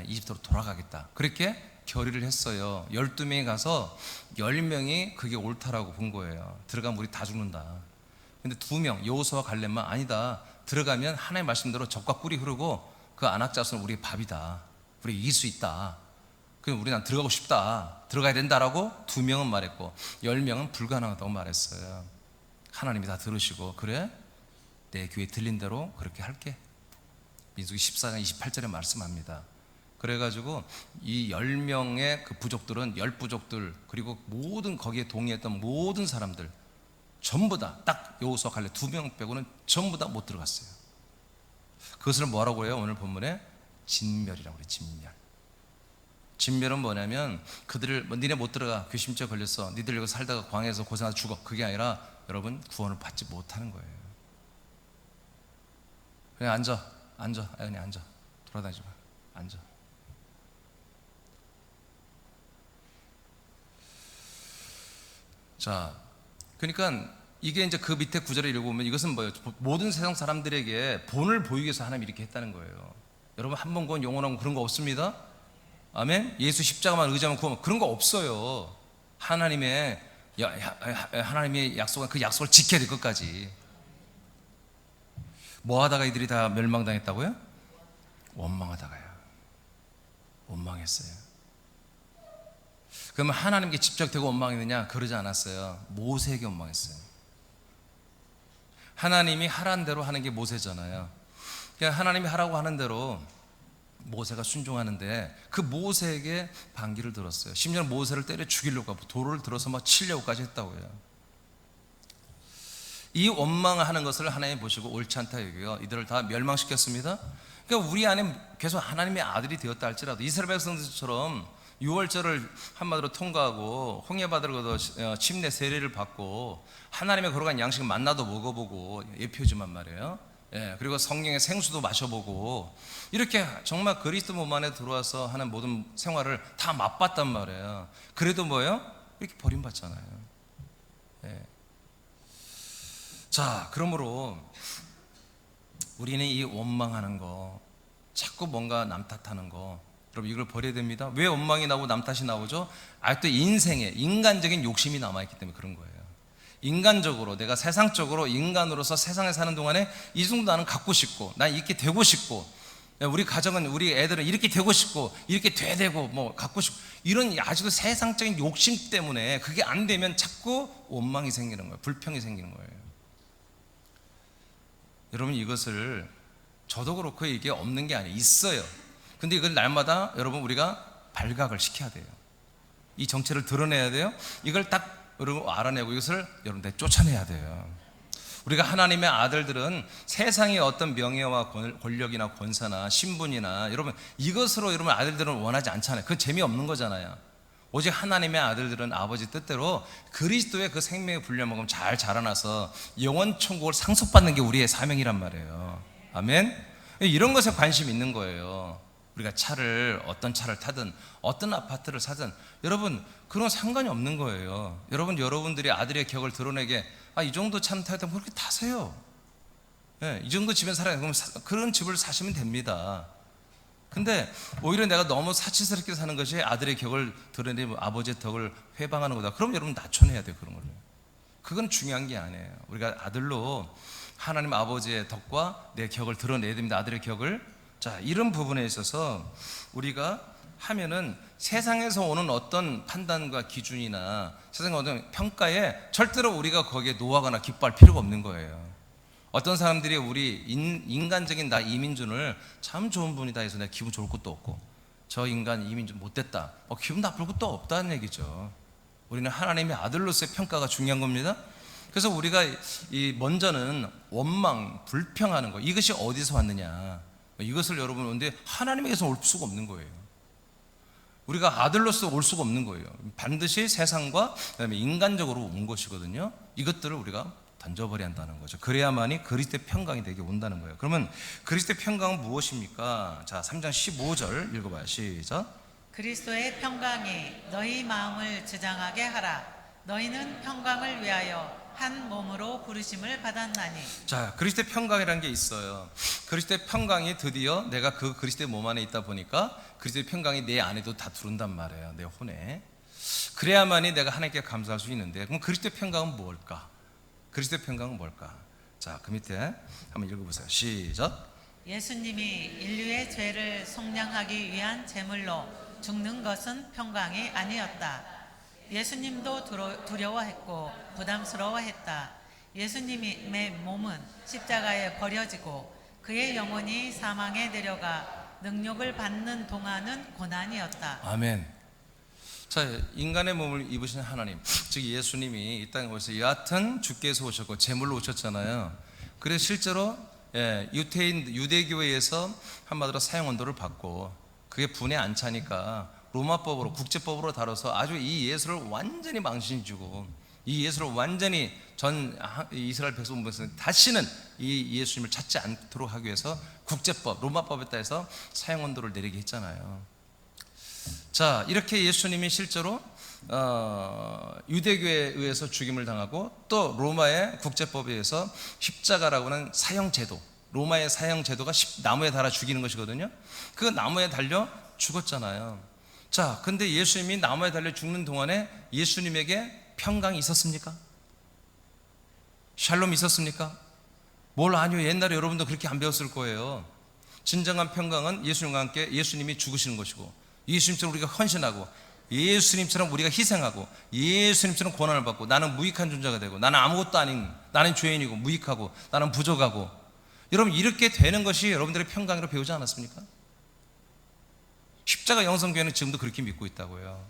이집트로 돌아가겠다. 그렇게 결의를 했어요. 12명이 가서 10명이 그게 옳다라고 본 거예요. 들어가면 우리 다 죽는다. 근데 2명, 여호수아와 갈렙만 아니다. 들어가면 하나님의 말씀대로 젖과 꿀이 흐르고 그 안악자손은 우리의 밥이다. 우리 이길 수 있다. 그럼 우리는 들어가고 싶다. 들어가야 된다라고 2명은 말했고 10명은 불가능하다고 말했어요. 하나님이 다 들으시고, 그래? 내 귀에 들린 대로 그렇게 할게. 민수기 14장 28절에 말씀합니다. 그래가지고 이 10명의 그 부족들은 10부족들, 그리고 모든 거기에 동의했던 모든 사람들 전부 다, 딱 여호수아 갈렙 2명 빼고는 전부 다 못 들어갔어요. 그것을 뭐라고 해요? 오늘 본문에 진멸이라고 그래요. 진멸은 뭐냐면 그들을 니네 못 들어가, 귀신죄 걸렸어, 니들 여기 살다가 광야에서 고생하다 죽어, 그게 아니라 여러분 구원을 받지 못하는 거예요. 그냥 앉아. 아연이 앉아. 돌아다니지 마. 앉아. 자, 그러니까 이게 이제 그 밑에 구절을 읽어보면 이것은 뭐예요? 모든 세상 사람들에게 본을 보이기 위해서 하나님이 이렇게 했다는 거예요. 여러분, 한 번 구원 영원한 그런 거 없습니다. 아멘. 예수 십자가만 의지하면 구원, 그런 거 없어요. 하나님의 약속한 그 약속을 지켜야 될 것까지. 뭐 하다가 이들이 다 멸망당했다고요? 원망하다가요. 원망했어요. 그러면 하나님께 집적되고 원망했느냐? 그러지 않았어요. 모세에게 원망했어요. 하나님이 하라는 대로 하는 게 모세잖아요. 그냥 하나님이 하라고 하는 대로 모세가 순종하는데 그 모세에게 반기를 들었어요. 심지어 모세를 때려 죽이려고 하고 돌을 들어서 막 치려고까지 했다고요. 이 원망하는 것을 하나님 보시고 옳지 않다 여기요. 이들을 다 멸망시켰습니다. 그러니까 우리 안에 계속 하나님의 아들이 되었다 할지라도 이스라엘 백성들처럼 6월절을 한마디로 통과하고 홍해바다를 건너 침례 세례를 받고 하나님의 거룩한 양식을 만나도 먹어보고 예표지만 말이에요. 예, 그리고 성령의 생수도 마셔보고 이렇게 정말 그리스도 몸 안에 들어와서 하는 모든 생활을 다 맛봤단 말이에요. 그래도 뭐예요? 이렇게 버림받잖아요. 예. 자, 그러므로 우리는 이 원망하는 거, 자꾸 뭔가 남 탓하는 거, 여러분 이걸 버려야 됩니다. 왜 원망이 나오고 남 탓이 나오죠? 아직도 인생에 인간적인 욕심이 남아있기 때문에 그런 거예요. 인간적으로 내가 세상적으로 인간으로서 세상에 사는 동안에 이 정도 나는 갖고 싶고 난 이렇게 되고 싶고 우리 가정은 우리 애들은 이렇게 되고 싶고 이렇게 돼야 되고 뭐 갖고 싶고 이런 아직도 세상적인 욕심 때문에 그게 안 되면 자꾸 원망이 생기는 거예요. 불평이 생기는 거예요. 여러분 이것을 저도 그렇고 이게 없는 게 아니에요. 있어요. 근데 이걸 날마다 여러분 우리가 발각을 시켜야 돼요. 이 정체를 드러내야 돼요. 이걸 딱 여러분 알아내고 이것을 여러분들 쫓아내야 돼요. 우리가 하나님의 아들들은 세상의 어떤 명예와 권력이나 권사나 신분이나 여러분 이것으로 여러분 아들들은 원하지 않잖아요. 그건 재미없는 거잖아요. 오직 하나님의 아들들은 아버지 뜻대로 그리스도의 그 생명의 분량만큼 잘 자라나서 영원 천국을 상속받는 게 우리의 사명이란 말이에요. 아멘. 이런 것에 관심이 있는 거예요. 우리가 어떤 차를 타든 어떤 아파트를 사든 여러분 그런 상관이 없는 거예요. 여러분들이 아들의 격을 드러내게 이 정도 차는 타야 되면 그렇게 타세요. 이 정도 집에 살아야 그러면 그런 집을 사시면 됩니다. 근데 오히려 내가 너무 사치스럽게 사는 것이 아들의 격을 드러내고 아버지의 덕을 회방하는 거다. 그럼 여러분 낮춰내야 돼요. 그런 걸로. 그건 중요한 게 아니에요. 우리가 아들로 하나님 아버지의 덕과 내 격을 드러내야 됩니다. 아들의 격을. 자, 이런 부분에 있어서 우리가 하면은 세상에서 오는 어떤 판단과 기준이나 세상의 어떤 평가에 절대로 우리가 거기에 노하거나 기뻐할 필요가 없는 거예요. 어떤 사람들이 우리 인간적인 나 이민준을 참 좋은 분이다 해서 내가 기분 좋을 것도 없고 저 인간 이민준 못됐다 기분 나쁠 것도 없다는 얘기죠. 우리는 하나님의 아들로서의 평가가 중요한 겁니다. 그래서 우리가 먼저는 원망, 불평하는 거 이것이 어디서 왔느냐 이것을 여러분 근데 하나님에게서 올 수가 없는 거예요. 우리가 아들로서 올 수가 없는 거예요. 반드시 세상과 그다음에 인간적으로 온 것이거든요. 이것들을 우리가 던져버려야 한다는 거죠. 그래야만이 그리스도의 평강이 되게 온다는 거예요. 그러면 그리스도의 평강은 무엇입니까? 자, 3장 15절 읽어봐요. 시작. 그리스도의 평강이 너희 마음을 주장하게 하라. 너희는 평강을 위하여 한 몸으로 부르심을 받았나니. 자, 그리스도의 평강이라는 게 있어요. 그리스도의 평강이 드디어 내가 그 그리스도의 몸 안에 있다 보니까 그리스도의 평강이 내 안에도 다 들어온단 말이에요. 내 혼에. 그래야만이 내가 하나님께 감사할 수 있는데 그럼 그리스도의 평강은 뭘까? 그리스도의 평강은 뭘까? 자, 그 밑에 한번 읽어보세요. 시작. 예수님이 인류의 죄를 속량하기 위한 제물로 죽는 것은 평강이 아니었다. 예수님도 두려워했고 부담스러워했다. 예수님의 몸은 십자가에 버려지고 그의 영혼이 사망에 내려가 능욕을 받는 동안은 고난이었다. 아멘. 자, 인간의 몸을 입으신 하나님, 즉 예수님이 이 땅에 오셔서 여하튼 주께서 오셨고 제물로 오셨잖아요. 그래서 실제로 유대교회에서 한마디로 사형언도를 받고 그게 분에 안 차니까 로마법으로 국제법으로 다뤄서 아주 이 예수를 완전히 망신주고 이 예수를 완전히 전 이스라엘 백성들에서 다시는 이 예수님을 찾지 않도록 하기 위해서 국제법 로마법에 따라서 사형언도를 내리게 했잖아요. 자, 이렇게 예수님이 실제로 유대교에 의해서 죽임을 당하고 또 로마의 국제법에 의해서 십자가라고 하는 사형제도, 로마의 사형제도가 나무에 달아 죽이는 것이거든요. 그 나무에 달려 죽었잖아요. 자, 근데 예수님이 나무에 달려 죽는 동안에 예수님에게 평강이 있었습니까? 샬롬이 있었습니까? 뭘 아니요. 옛날에 여러분도 그렇게 안 배웠을 거예요. 진정한 평강은 예수님과 함께 예수님이 죽으시는 것이고 예수님처럼 우리가 헌신하고, 예수님처럼 우리가 희생하고, 예수님처럼 고난을 받고, 나는 무익한 존재가 되고, 나는 아무것도 아닌, 나는 죄인이고 무익하고, 나는 부족하고, 여러분 이렇게 되는 것이 여러분들의 평강으로 배우지 않았습니까? 십자가 영성교회는 지금도 그렇게 믿고 있다고요.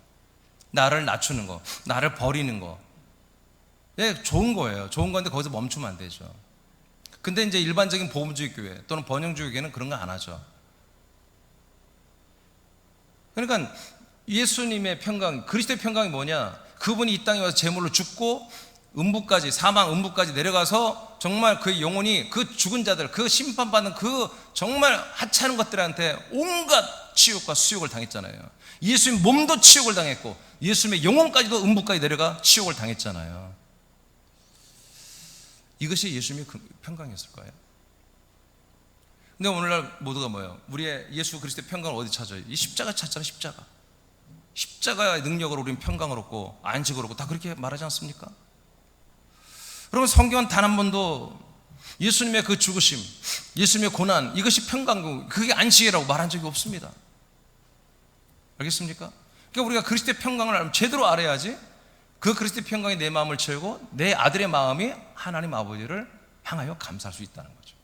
나를 낮추는 거, 나를 버리는 거, 예, 좋은 거예요. 좋은 건데 거기서 멈추면 안 되죠. 근데 이제 일반적인 복음주의 교회 또는 번영주의 교회는 그런 거 안 하죠. 그러니까 예수님의 평강, 그리스도의 평강이 뭐냐? 그분이 이 땅에 와서 제물로 죽고 음부까지, 사망 음부까지 내려가서 정말 그 영혼이 그 죽은 자들, 그 심판받는 그 정말 하찮은 것들한테 온갖 치욕과 수욕을 당했잖아요. 예수님 몸도 치욕을 당했고 예수님의 영혼까지도 음부까지 내려가 치욕을 당했잖아요. 이것이 예수님의 평강이었을까요? 근데 오늘날 모두가 뭐예요? 우리의 예수 그리스도의 평강을 어디 찾아요? 이 십자가 찾잖아요. 십자가. 십자가의 능력으로 우리는 평강을 얻고 안식을 얻고 다 그렇게 말하지 않습니까? 여러분 성경은 단 한 번도 예수님의 그 죽으심, 예수님의 고난, 이것이 평강, 그게 안식이라고 말한 적이 없습니다. 알겠습니까? 그러니까 우리가 그리스도의 평강을 제대로 알아야지 그 그리스도의 평강이 내 마음을 채우고 내 아들의 마음이 하나님 아버지를 향하여 감사할 수 있다는 거죠.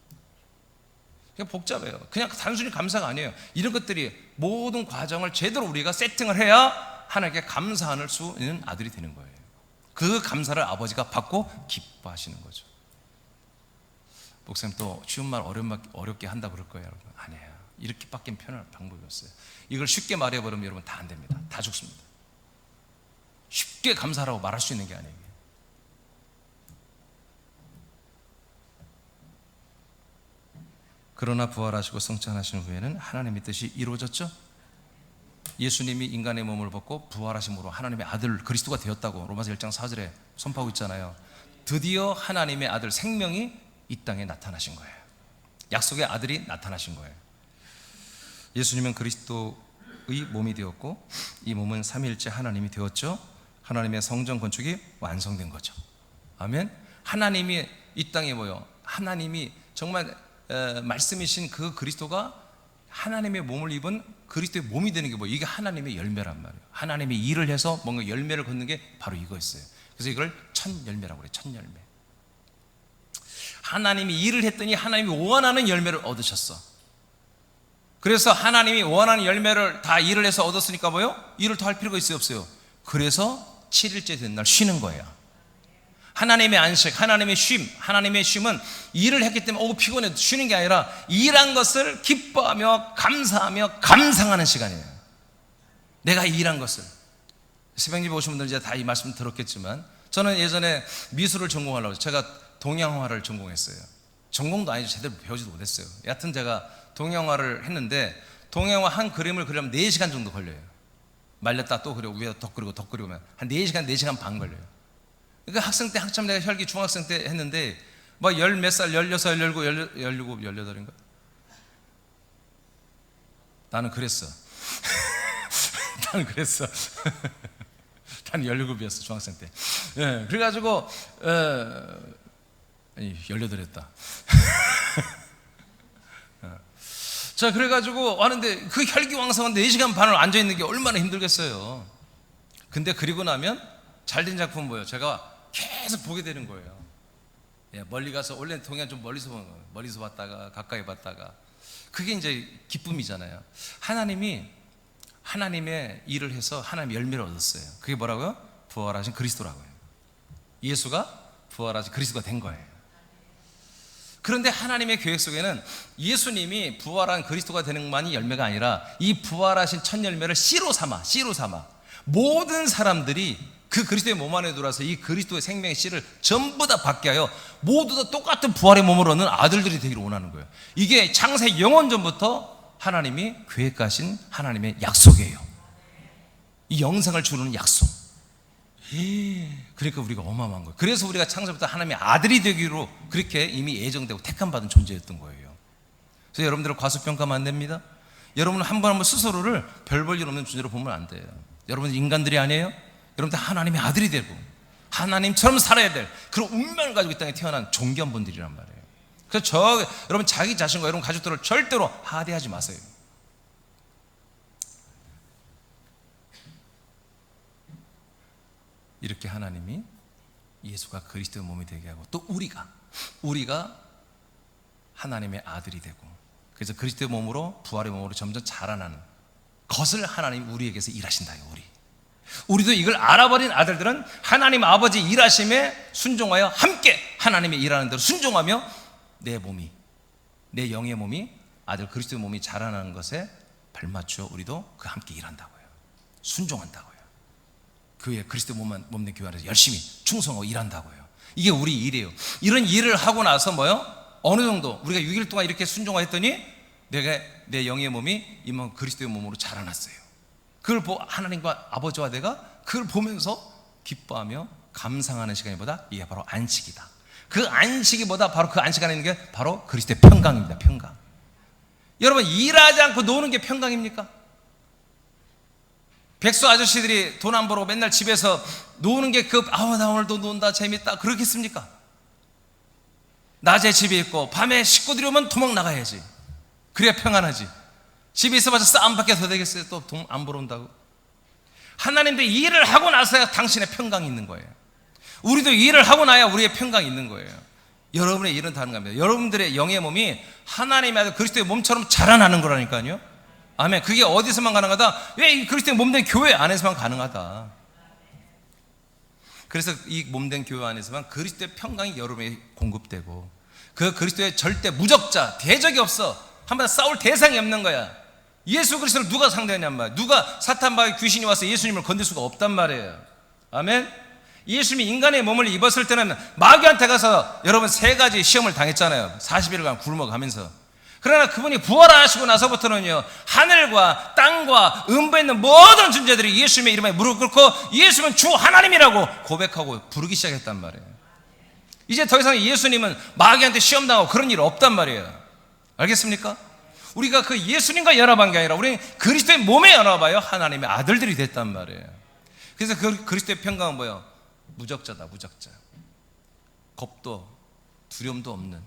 그냥 복잡해요. 그냥 단순히 감사가 아니에요. 이런 것들이 모든 과정을 제대로 우리가 세팅을 해야 하나님께 감사할 수 있는 아들이 되는 거예요. 그 감사를 아버지가 받고 기뻐하시는 거죠. 목사님 또 쉬운 말 어렵게 한다 그럴 거예요. 여러분 아니에요. 이렇게밖에 표현할 방법이 없어요. 이걸 쉽게 말해버리면 여러분 다 안 됩니다. 다 죽습니다. 쉽게 감사라고 말할 수 있는 게 아니에요. 그러나 부활하시고 성찬하신 후에는 하나님의 뜻이 이루어졌죠. 예수님이 인간의 몸을 벗고 부활하심으로 하나님의 아들 그리스도가 되었다고 로마서 1장 4절에 선포하고 있잖아요. 드디어 하나님의 아들 생명이 이 땅에 나타나신 거예요. 약속의 아들이 나타나신 거예요. 예수님은 그리스도의 몸이 되었고 이 몸은 삼위일체 하나님이 되었죠. 하나님의 성전 건축이 완성된 거죠. 아멘. 하나님이 이 땅에 뭐요? 하나님이 정말 말씀이신 그 그리스도가 하나님의 몸을 입은 그리스도의 몸이 되는 게 뭐예요? 이게 하나님의 열매란 말이에요. 하나님의 일을 해서 뭔가 열매를 걷는 게 바로 이거였어요. 그래서 이걸 첫 열매라고 그래요. 첫 열매. 하나님이 일을 했더니 하나님이 원하는 열매를 얻으셨어. 그래서 하나님이 원하는 열매를 다 일을 해서 얻었으니까 뭐요? 일을 더 할 필요가 있어요, 없어요? 그래서 7일째 된 날 쉬는 거예요. 하나님의 안식, 하나님의 쉼, 하나님의 쉼은 일을 했기 때문에 피곤해 쉬는 게 아니라 일한 것을 기뻐하며 감사하며 감상하는 시간이에요. 내가 일한 것을. 새벽예배 오신 분들 이제 다 이 말씀 들었겠지만 저는 예전에 미술을 전공하려고 제가 동양화를 전공했어요. 전공도 아니죠. 제대로 배우지도 못했어요. 여하튼 제가 동양화를 했는데 동양화 한 그림을 그리려면 4시간 정도 걸려요. 말렸다 또 그리고 위에다 덧 그리고 덧 그리고 한 4시간, 4시간 반 걸려요. 그러니까 학생 때 한참 내가 혈기 중학생 때 했는데 뭐 열 몇 살, 16, 17, 17, 18인가? 나는 그랬어. 나는 그랬어. 난 17이었어 중학생 때. 예, 그래가지고 18했다. 자, 그래가지고 왔는데 그 혈기왕성한 4시간 반을 앉아있는 게 얼마나 힘들겠어요. 근데 그리고 나면 잘된 작품 뭐예요? 제가 계속 보게 되는 거예요. 예, 멀리 가서 원래 동양 좀 멀리서 보는 거예요. 멀리서 봤다가 가까이 봤다가 그게 이제 기쁨이잖아요. 하나님의 일을 해서 하나님의 열매를 얻었어요. 그게 뭐라고요? 부활하신 그리스도라고요. 예수가 부활하신 그리스도가 된 거예요. 그런데 하나님의 계획 속에는 예수님이 부활한 그리스도가 되는 것만이 열매가 아니라 이 부활하신 첫 열매를 씨로 삼아 모든 사람들이 그 그리스도의 몸 안에 들어와서 이 그리스도의 생명의 씨를 전부 다 받게 하여 모두 다 똑같은 부활의 몸을 얻는 아들들이 되기를 원하는 거예요. 이게 창세 영원전부터 하나님이 계획하신 하나님의 약속이에요. 이 영생을 주는 약속. 그러니까 우리가 어마어마한 거예요. 그래서 우리가 창세부터 하나님의 아들이 되기로 그렇게 이미 예정되고 택함받은 존재였던 거예요. 그래서 여러분들은 과소평가하면 안 됩니다. 여러분은 한번 스스로를 별 볼 일 없는 존재로 보면 안 돼요. 여러분은 인간들이 아니에요. 여러분들 하나님의 아들이 되고 하나님처럼 살아야 될 그런 운명을 가지고 이 땅에 태어난 존귀한 분들이란 말이에요. 그래서 여러분 자기 자신과 여러분 가족들을 절대로 하대하지 마세요. 이렇게 하나님이 예수가 그리스도의 몸이 되게 하고 또 우리가 하나님의 아들이 되고 그래서 그리스도의 몸으로 부활의 몸으로 점점 자라나는 것을 하나님 우리에게서 일하신다요. 우리도 이걸 알아버린 아들들은 하나님 아버지 일하심에 순종하여 함께 하나님의 일하는 대로 순종하며 내 몸이 내 영의 몸이 아들 그리스도의 몸이 자라나는 것에 발맞추어 우리도 그 함께 일한다고요. 순종한다고요. 교회 그리스도 몸된 교회 안에서 열심히 충성하고 일한다고요. 이게 우리 일이에요. 이런 일을 하고 나서 어느 정도 우리가 6일 동안 이렇게 순종했더니 내 영의 몸이 이만 그리스도의 몸으로 자라났어요. 그걸 하나님과 아버지와 내가 그걸 보면서 기뻐하며 감상하는 시간이보다 이게 바로 안식이다. 그 안식이보다 바로 그 안식 안에 있는 게 바로 그리스도의 평강입니다. 평강. 여러분 일하지 않고 노는 게 평강입니까? 백수 아저씨들이 돈 안 벌고 맨날 집에서 노는 게 나 오늘도 논다 재밌다 그러겠습니까? 낮에 집에 있고 밤에 식구들이 오면 도망 나가야지. 그래야 평안하지. 집에 있어봐서 싸움밖에 더 되겠어요. 또 돈 안 벌어온다고. 하나님도 일을 하고 나서야 당신의 평강이 있는 거예요. 우리도 일을 하고 나야 우리의 평강이 있는 거예요. 여러분의 일은 다른 겁니다. 여러분들의 영의 몸이 하나님의 아들 그리스도의 몸처럼 자라나는 거라니까요. 아멘. 그게 어디서만 가능하다? 왜 이 그리스도의 몸된 교회 안에서만 가능하다. 그래서 이 몸된 교회 안에서만 그리스도의 평강이 여러분에게 공급되고 그 그리스도의 절대 무적자 대적이 없어. 한번 싸울 대상이 없는 거야. 예수 그리스도를 누가 상대하냔 말이야. 누가 사탄과 귀신이 와서 예수님을 건들 수가 없단 말이에요. 아멘. 예수님이 인간의 몸을 입었을 때는 마귀한테 가서 여러분 3가지 시험을 당했잖아요. 40일간 굶어가면서. 그러나 그분이 부활하시고 나서부터는요, 하늘과 땅과 음부에 있는 모든 존재들이 예수님의 이름에 무릎 꿇고 예수님은 주 하나님이라고 고백하고 부르기 시작했단 말이에요. 이제 더 이상 예수님은 마귀한테 시험당하고 그런 일 없단 말이에요. 알겠습니까? 우리가 그 예수님과 연합한 게 아니라 우리는 그리스도의 몸에 연합하여 하나님의 아들들이 됐단 말이에요. 그래서 그 그리스도의 평강은 뭐예요? 무적자다. 무적자. 겁도 두려움도 없는,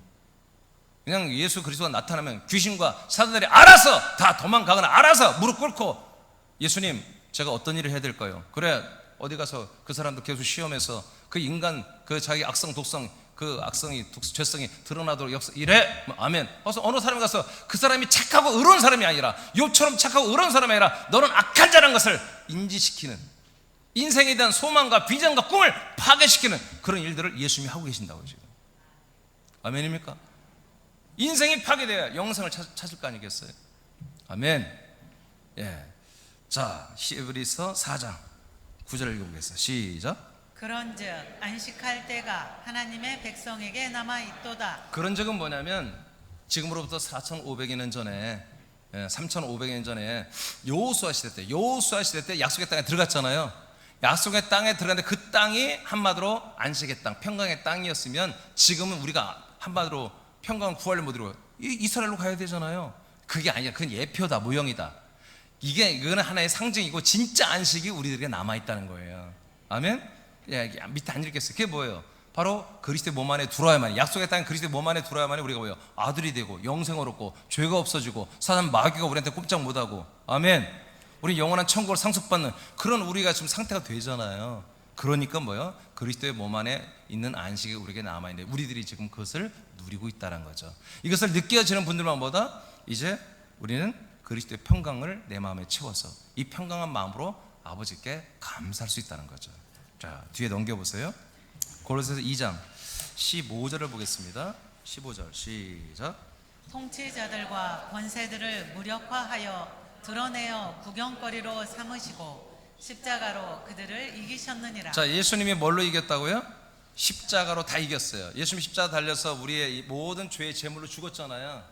그냥 예수 그리스도가 나타나면 귀신과 사단들이 알아서 다 도망가거나 알아서 무릎 꿇고 예수님 제가 어떤 일을 해야 될까요? 그래 어디 가서 그 사람도 계속 시험해서 그 인간 그 자기 악성 독성 그 악성이 죄성이 드러나도록 이래 아멘. 그래서 어느 사람이 가서 그 사람이 착하고 의로운 사람이 아니라 욥처럼 착하고 의로운 사람이 아니라 너는 악한 자라는 것을 인지시키는, 인생에 대한 소망과 비전과 꿈을 파괴시키는 그런 일들을 예수님이 하고 계신다고 지금. 아멘입니까? 인생이 파괴돼야 영생을 찾을 거 아니겠어요? 아멘. 예. 자, 히브리서 4장 9절을 읽어보겠습니다. 시작. 그런즉 안식할 때가 하나님의 백성에게 남아 있도다. 그런즉은 뭐냐면 지금으로부터 4,500년 전에 3,500년 전에 여호수아 시대 때 약속의 땅에 들어갔잖아요. 약속의 땅에 들어갔는데 그 땅이 한마디로 안식의 땅, 평강의 땅이었으면 지금은 우리가 한마디로 평강 구원을 못 이루고 이스라엘로 가야 되잖아요. 그게 아니야. 그건 예표다, 모형이다. 이거는 하나의 상징이고 진짜 안식이 우리들에게 남아 있다는 거예요. 아멘. 예, 밑에 안 읽겠어요. 그게 뭐예요? 바로 그리스도의 몸 안에 들어와야만, 약속의 땅 그리스도의 몸 안에 들어와야만 우리가 뭐예요? 아들이 되고 영생을 얻고 죄가 없어지고 사단 마귀가 우리한테 꼼짝 못하고, 아멘. 우리 영원한 천국을 상속받는 그런 우리가 지금 상태가 되잖아요. 그러니까 뭐예요? 그리스도의 몸 안에 있는 안식이 우리에게 남아있는데 우리들이 지금 그것을 누리고 있다는 거죠. 이것을 느껴지는 분들만 보다 이제 우리는 그리스도의 평강을 내 마음에 채워서 이 평강한 마음으로 아버지께 감사할 수 있다는 거죠. 자, 뒤에 넘겨보세요. 고린도서 2장 15절을 보겠습니다. 15절 시작. 통치자들과 권세들을 무력화하여 드러내어 구경거리로 삼으시고 십자가로 그들을 이기셨느니라. 자, 예수님이 뭘로 이겼다고요? 십자가로 다 이겼어요. 예수님이 십자가 달려서 우리의 모든 죄의 제물로 죽었잖아요.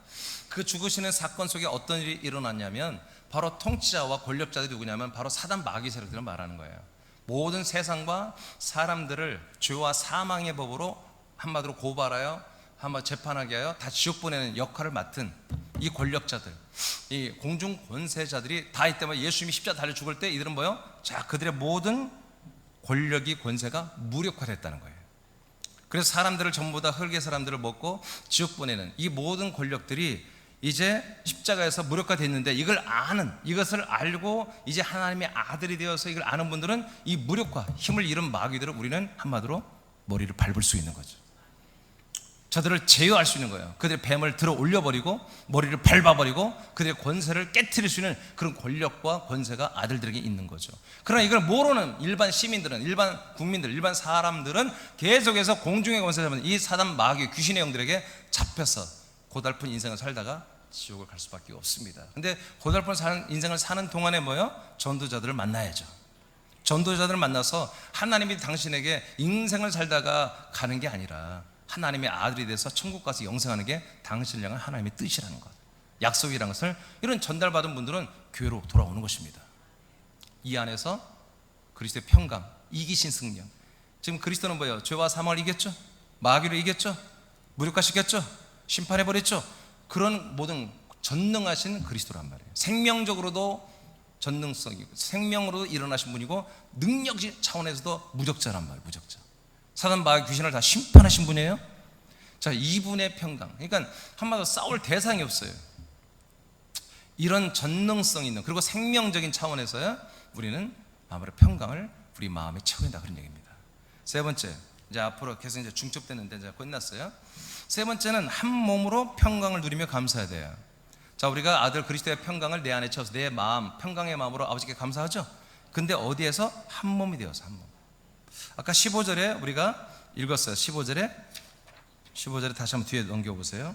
그 죽으시는 사건 속에 어떤 일이 일어났냐면 바로 통치자와 권력자들이 누구냐면 바로 사단 마귀 세력들을 말하는 거예요. 모든 세상과 사람들을 죄와 사망의 법으로 한마디로 고발하여 한번 재판하게 하여 다 지옥 보내는 역할을 맡은 이 권력자들, 이 공중 권세자들이 다 있다면 예수님이 십자가 달려 죽을 때 이들은 뭐요? 자, 그들의 모든 권력이 권세가 무력화됐다는 거예요. 그래서 사람들을 전부 다 흙의 사람들을 먹고 지옥 보내는 이 모든 권력들이 이제 십자가에서 무력화됐는데 이걸 아는, 이것을 알고 이제 하나님의 아들이 되어서 이걸 아는 분들은 이 무력화, 힘을 잃은 마귀들을 우리는 한마디로 머리를 밟을 수 있는 거죠. 저들을 제어할 수 있는 거예요. 그들의 뱀을 들어 올려버리고 머리를 밟아버리고 그들의 권세를 깨트릴 수 있는 그런 권력과 권세가 아들들에게 있는 거죠. 그러나 이걸 모르는 일반 시민들은, 일반 국민들, 일반 사람들은 계속해서 공중의 권세를 잡는 이 사단 마귀 귀신의 영들에게 잡혀서 고달픈 인생을 살다가 지옥을 갈 수밖에 없습니다. 근데 고달픈 인생을 사는 동안에 뭐요? 전도자들을 만나야죠. 전도자들을 만나서 하나님이 당신에게 인생을 살다가 가는 게 아니라 하나님의 아들이 돼서 천국 가서 영생하는 게 당신을 향한 하나님의 뜻이라는 것, 약속이라는 것을 이런 전달받은 분들은 교회로 돌아오는 것입니다. 이 안에서 그리스도의 평강, 이기신 승령. 지금 그리스도는 뭐예요? 죄와 사망을 이겼죠? 마귀를 이겼죠? 무력화시켰죠? 심판해버렸죠? 그런 모든 전능하신 그리스도란 말이에요. 생명적으로도 전능성이고 생명으로도 일어나신 분이고 능력 차원에서도 무적자란 말이에요. 무적자. 사단 마귀 귀신을 다 심판하신 분이에요. 자, 이분의 평강. 그러니까 한마디로 싸울 대상이 없어요. 이런 전능성 있는 그리고 생명적인 차원에서야 우리는 아무래도 평강을 우리 마음에 채워낸다 그런 얘기입니다. 세 번째, 이제 앞으로 계속 이제 중첩되는데 이제 끝났어요. 세 번째는 한 몸으로 평강을 누리며 감사해야 돼요. 자, 우리가 아들 그리스도의 평강을 내 안에 채워서 내 마음, 평강의 마음으로 아버지께 감사하죠. 근데 어디에서? 한 몸이 되어서 한 몸. 아까 15절에 우리가 읽었어요. 15절에 다시 한번 뒤에 넘겨보세요.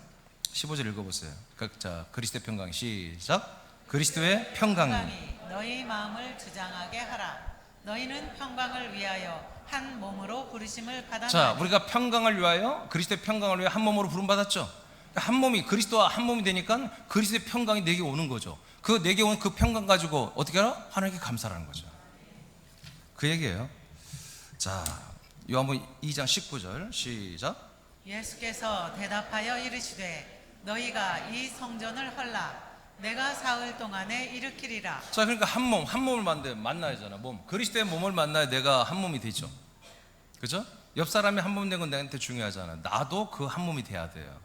15절 읽어보세요. 자, 그리스도의 평강 시작. 그리스도의 평강이 너희 마음을 주장하게 하라. 너희는 평강을 위하여 한 몸으로 부르심을 받았나니. 자, 우리가 평강을 위하여 그리스도의 평강을 위하여 한 몸으로 부름받았죠. 한 몸이 그리스도와 한 몸이 되니까 그리스도의 평강이 내게 오는 거죠. 그 내게 온 그 평강 가지고 어떻게 하라? 하나님께 감사하는 거죠. 그 얘기예요. 자, 요한복음 2장 19절 시작. 예수께서 대답하여 이르시되 너희가 이 성전을 헐라. 내가 사흘 동안에 일으키리라. 자, 그러니까 한 몸을 만나야잖아. 몸. 그리스도의 몸을 만나야 내가 한 몸이 되죠. 그죠? 옆 사람이 한 몸 된 건 나한테 중요하잖아. 나도 그 한 몸이 돼야 돼요.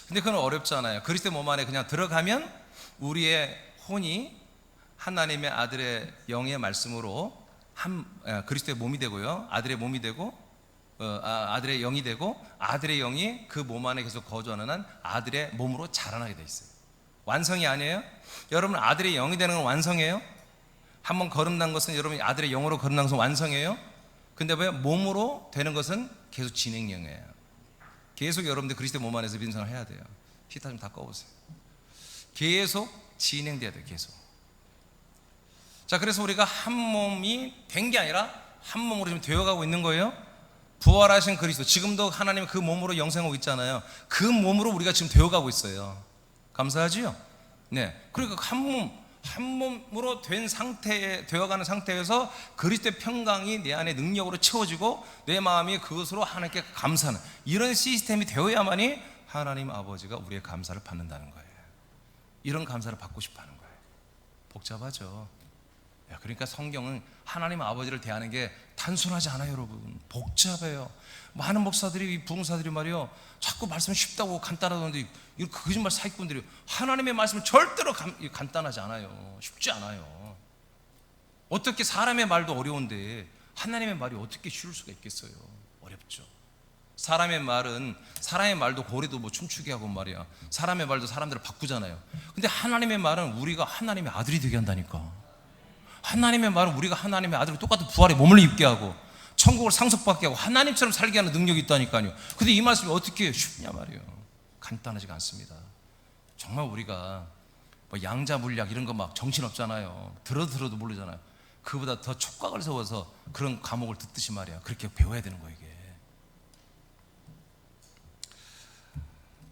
근데 그건 어렵잖아요. 그리스도의 몸 안에 그냥 들어가면 우리의 혼이 하나님의 아들의 영의 말씀으로 그리스도의 몸이 되고요. 아들의 몸이 되고 아들의 영이 되고 아들의 영이 그 몸 안에 계속 거주하는 한 아들의 몸으로 자라나게 돼 있어요. 완성이 아니에요? 여러분 아들의 영이 되는 건 완성이에요? 한번 거듭난 것은 여러분이 아들의 영으로 거듭난 것은 완성이에요? 근데 왜 몸으로 되는 것은 계속 진행형이에요. 계속 여러분들 그리스도의 몸 안에서 민생을 해야 돼요. 히터 좀 다 꺼보세요. 계속 진행돼야 돼요. 계속. 자, 그래서 우리가 한 몸이 된 게 아니라 한 몸으로 지금 되어가고 있는 거예요. 부활하신 그리스도, 지금도 하나님 그 몸으로 영생하고 있잖아요. 그 몸으로 우리가 지금 되어가고 있어요. 감사하지요? 네. 그러니까 한 몸으로 된 상태에 되어가는 상태에서 그리스도의 평강이 내 안에 능력으로 채워지고 내 마음이 그것으로 하나님께 감사하는 이런 시스템이 되어야만이 하나님 아버지가 우리의 감사를 받는다는 거예요. 이런 감사를 받고 싶어하는 거예요. 복잡하죠. 그러니까 성경은 하나님 아버지를 대하는 게 단순하지 않아요, 여러분. 복잡해요. 많은 목사들이, 부흥사들이 말이요, 자꾸 말씀 쉽다고 간단하던데 이 거짓말 사기꾼들이 하나님의 말씀은 절대로 간단하지 않아요. 쉽지 않아요. 어떻게 사람의 말도 어려운데 하나님의 말이 어떻게 쉬울 수가 있겠어요? 어렵죠. 사람의 말도 고래도 뭐 춤추게 하고 말이야. 사람의 말도 사람들을 바꾸잖아요. 근데 하나님의 말은 우리가 하나님의 아들이 되게 한다니까. 하나님의 말은 우리가 하나님의 아들을 똑같은 부활의 몸을 입게 하고 천국을 상속받게 하고 하나님처럼 살게 하는 능력이 있다니까요. 근데 이 말씀이 어떻게 쉽냐 말이에요. 간단하지가 않습니다. 정말 우리가 뭐 양자 물리학 이런 거 막 정신없잖아요. 들어도 모르잖아요. 그보다 더 촉각을 세워서 그런 과목을 듣듯이 말이야. 그렇게 배워야 되는 거예요, 이게.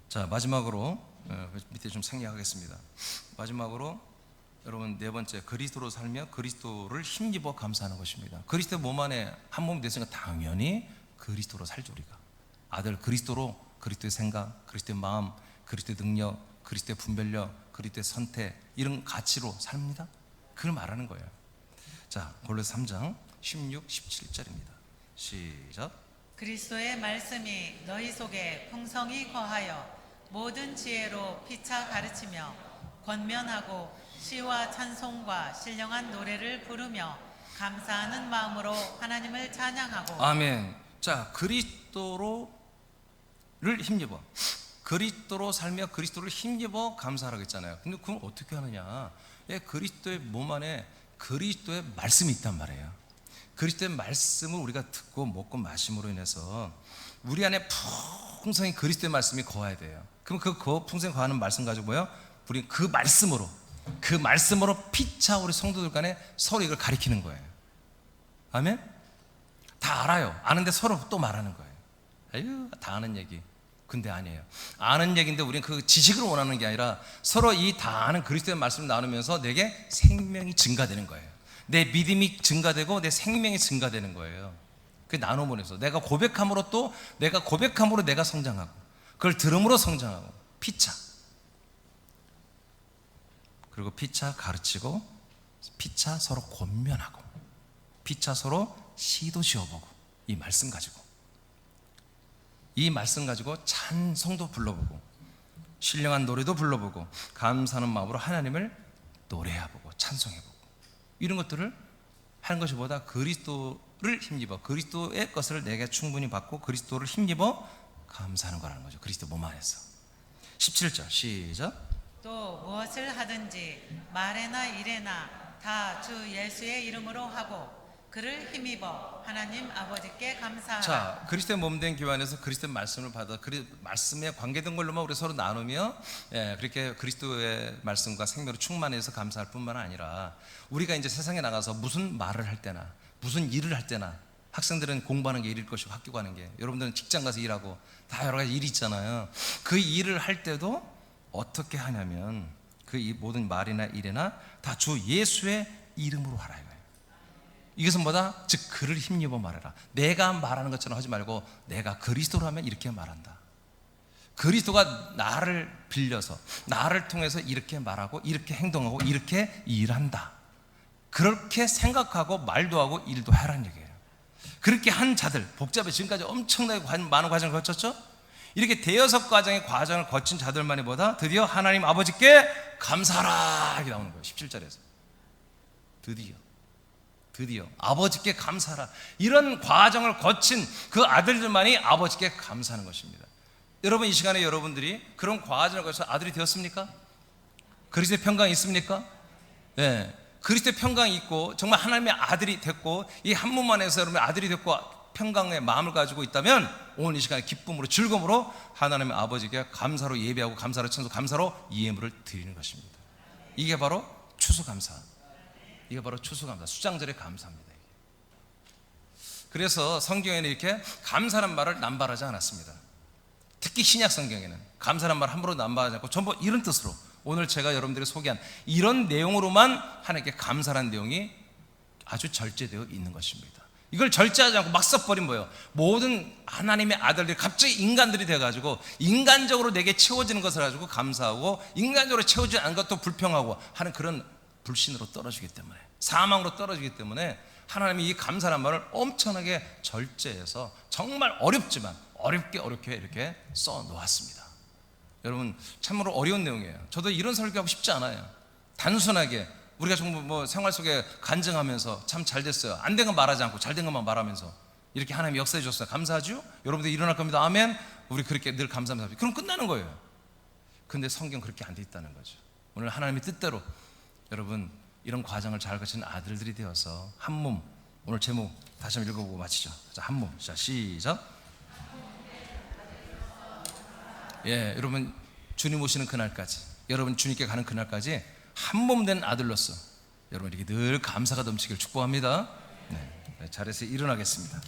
자, 마지막으로 밑에 좀 생략하겠습니다. 마지막으로 여러분 네 번째, 그리스도로 살며 그리스도를 힘입어 감사하는 것입니다. 그리스도의 몸 안에 한 몸이 됐으니까 당연히 그리스도로 살죠. 우리가 아들 그리스도로, 그리스도의 생각, 그리스도의 마음, 그리스도의 능력, 그리스도의 분별력, 그리스도의 선택, 이런 가치로 삽니다. 그걸 말하는 거예요. 자, 골로새 3장 16, 17절입니다. 시작. 그리스도의 말씀이 너희 속에 풍성히 거하여 모든 지혜로 피차 가르치며 권면하고 시와 찬송과 신령한 노래를 부르며 감사하는 마음으로 하나님을 찬양하고. 아멘. 자, 그리스도를 힘입어. 그리스도로 살며 그리스도를 힘입어 감사하라고 했잖아요. 근데 그건 어떻게 하느냐? 예, 그리스도의 몸 안에 그리스도의 말씀이 있단 말이에요. 그리스도의 말씀을 우리가 듣고 먹고 마심으로 인해서 우리 안에 풍성히 그리스도의 말씀이 거해야 돼요. 그럼 그 풍성히 거하는 말씀 가지고 뭐예요? 우리 그 말씀으로 피차 우리 성도들 간에 서로 이걸 가리키는 거예요. 아멘? 다 알아요. 아는데 서로 또 말하는 거예요. 아유, 다 아는 얘기. 근데 아니에요. 아는 얘기인데 우리는 그 지식을 원하는 게 아니라 서로 이 다 아는 그리스도의 말씀을 나누면서 내게 생명이 증가되는 거예요. 내 믿음이 증가되고 내 생명이 증가되는 거예요. 그 나눔으로서 내가 고백함으로 내가 성장하고 그걸 들음으로 성장하고 피차. 그리고 피차 가르치고 피차 서로 권면하고 피차 서로 시도 지어보고 이 말씀 가지고 찬송도 불러보고 신령한 노래도 불러보고 감사하는 마음으로 하나님을 노래해보고 찬송해보고 이런 것들을 하는 것이 보다 그리스도를 힘입어 그리스도의 것을 내게 충분히 받고 그리스도를 힘입어 감사하는 거라는 거죠. 그리스도 몸 안에서. 17절 시작. 또 무엇을 하든지 말에나 일에나 다 주 예수의 이름으로 하고 그를 힘입어 하나님 아버지께 감사하라. 자, 그리스도의 몸된 교회 안에서 그리스도의 말씀을 받아 그 말씀에 관계된 걸로만 우리 서로 나누며 그렇게 그리스도의 말씀과 생명으로 충만해서 감사할 뿐만 아니라 우리가 이제 세상에 나가서 무슨 말을 할 때나 무슨 일을 할 때나 학생들은 공부하는 게 일일 것이고 학교 가는 게 여러분들은 직장 가서 일하고 다 여러 가지 일이 있잖아요. 그 일을 할 때도 어떻게 하냐면 그 모든 말이나 일에나 다 주 예수의 이름으로 하라 이거예요. 이것은 뭐다? 즉 그를 힘입어 말해라. 내가 말하는 것처럼 하지 말고 내가 그리스도로 하면 이렇게 말한다. 그리스도가 나를 빌려서 나를 통해서 이렇게 말하고 이렇게 행동하고 이렇게 일한다. 그렇게 생각하고 말도 하고 일도 하라는 얘기예요. 그렇게 한 자들, 복잡해 지금까지 엄청나게 많은 과정을 거쳤죠? 이렇게 대여섯 과정의 과정을 거친 자들만이 뭐다? 드디어 하나님 아버지께 감사하라 이렇게 나오는 거예요. 17절에서 드디어 아버지께 감사하라. 이런 과정을 거친 그 아들들만이 아버지께 감사하는 것입니다. 여러분 이 시간에 여러분들이 그런 과정을 거쳐서 아들이 되었습니까? 그리스도의 평강이 있습니까? 네. 그리스도의 평강이 있고 정말 하나님의 아들이 됐고 이 한 몸 안에서 여러분의 아들이 됐고 평강의 마음을 가지고 있다면 오늘 이 시간에 기쁨으로 즐거움으로 하나님의 아버지께 감사로 예배하고 감사로 찬송 감사로 예물을 드리는 것입니다. 이게 바로 추수감사. 이게 바로 추수감사, 수장절의 감사입니다. 그래서 성경에는 이렇게 감사란 말을 남발하지 않았습니다. 특히 신약 성경에는 감사란 말 함부로 남발하지 않고 전부 이런 뜻으로 오늘 제가 여러분들이 소개한 이런 내용으로만 하나님께 감사라는 내용이 아주 절제되어 있는 것입니다. 이걸 절제하지 않고 막 써버리면 뭐예요? 모든 하나님의 아들들이 갑자기 인간들이 돼가지고 인간적으로 내게 채워지는 것을 가지고 감사하고 인간적으로 채워지지 않은 것도 불평하고 하는 그런 불신으로 떨어지기 때문에 사망으로 떨어지기 때문에 하나님이 이 감사란 말을 엄청나게 절제해서 정말 어렵지만 어렵게 이렇게 써 놓았습니다. 여러분 참으로 어려운 내용이에요. 저도 이런 설교하고 싶지 않아요. 단순하게 우리가 정말 뭐 생활 속에 간증하면서 참 잘 됐어요. 안 된 건 말하지 않고 잘 된 것만 말하면서 이렇게 하나님이 역사해 주셨어요. 감사하죠? 여러분들 일어날 겁니다. 아멘. 우리 그렇게 늘 감사합니다. 그럼 끝나는 거예요. 근데 성경 그렇게 안 돼 있다는 거죠. 오늘 하나님의 뜻대로 여러분 이런 과정을 잘 거친 아들들이 되어서 한 몸, 오늘 제목 다시 한번 읽어보고 마치죠. 자, 한 몸. 자, 시작. 여러분 주님 오시는 그날까지, 여러분 주님께 가는 그날까지 한 몸 된 아들로서 여러분 이렇게 늘 감사가 넘치길 축복합니다. 네, 자리에서 일어나겠습니다.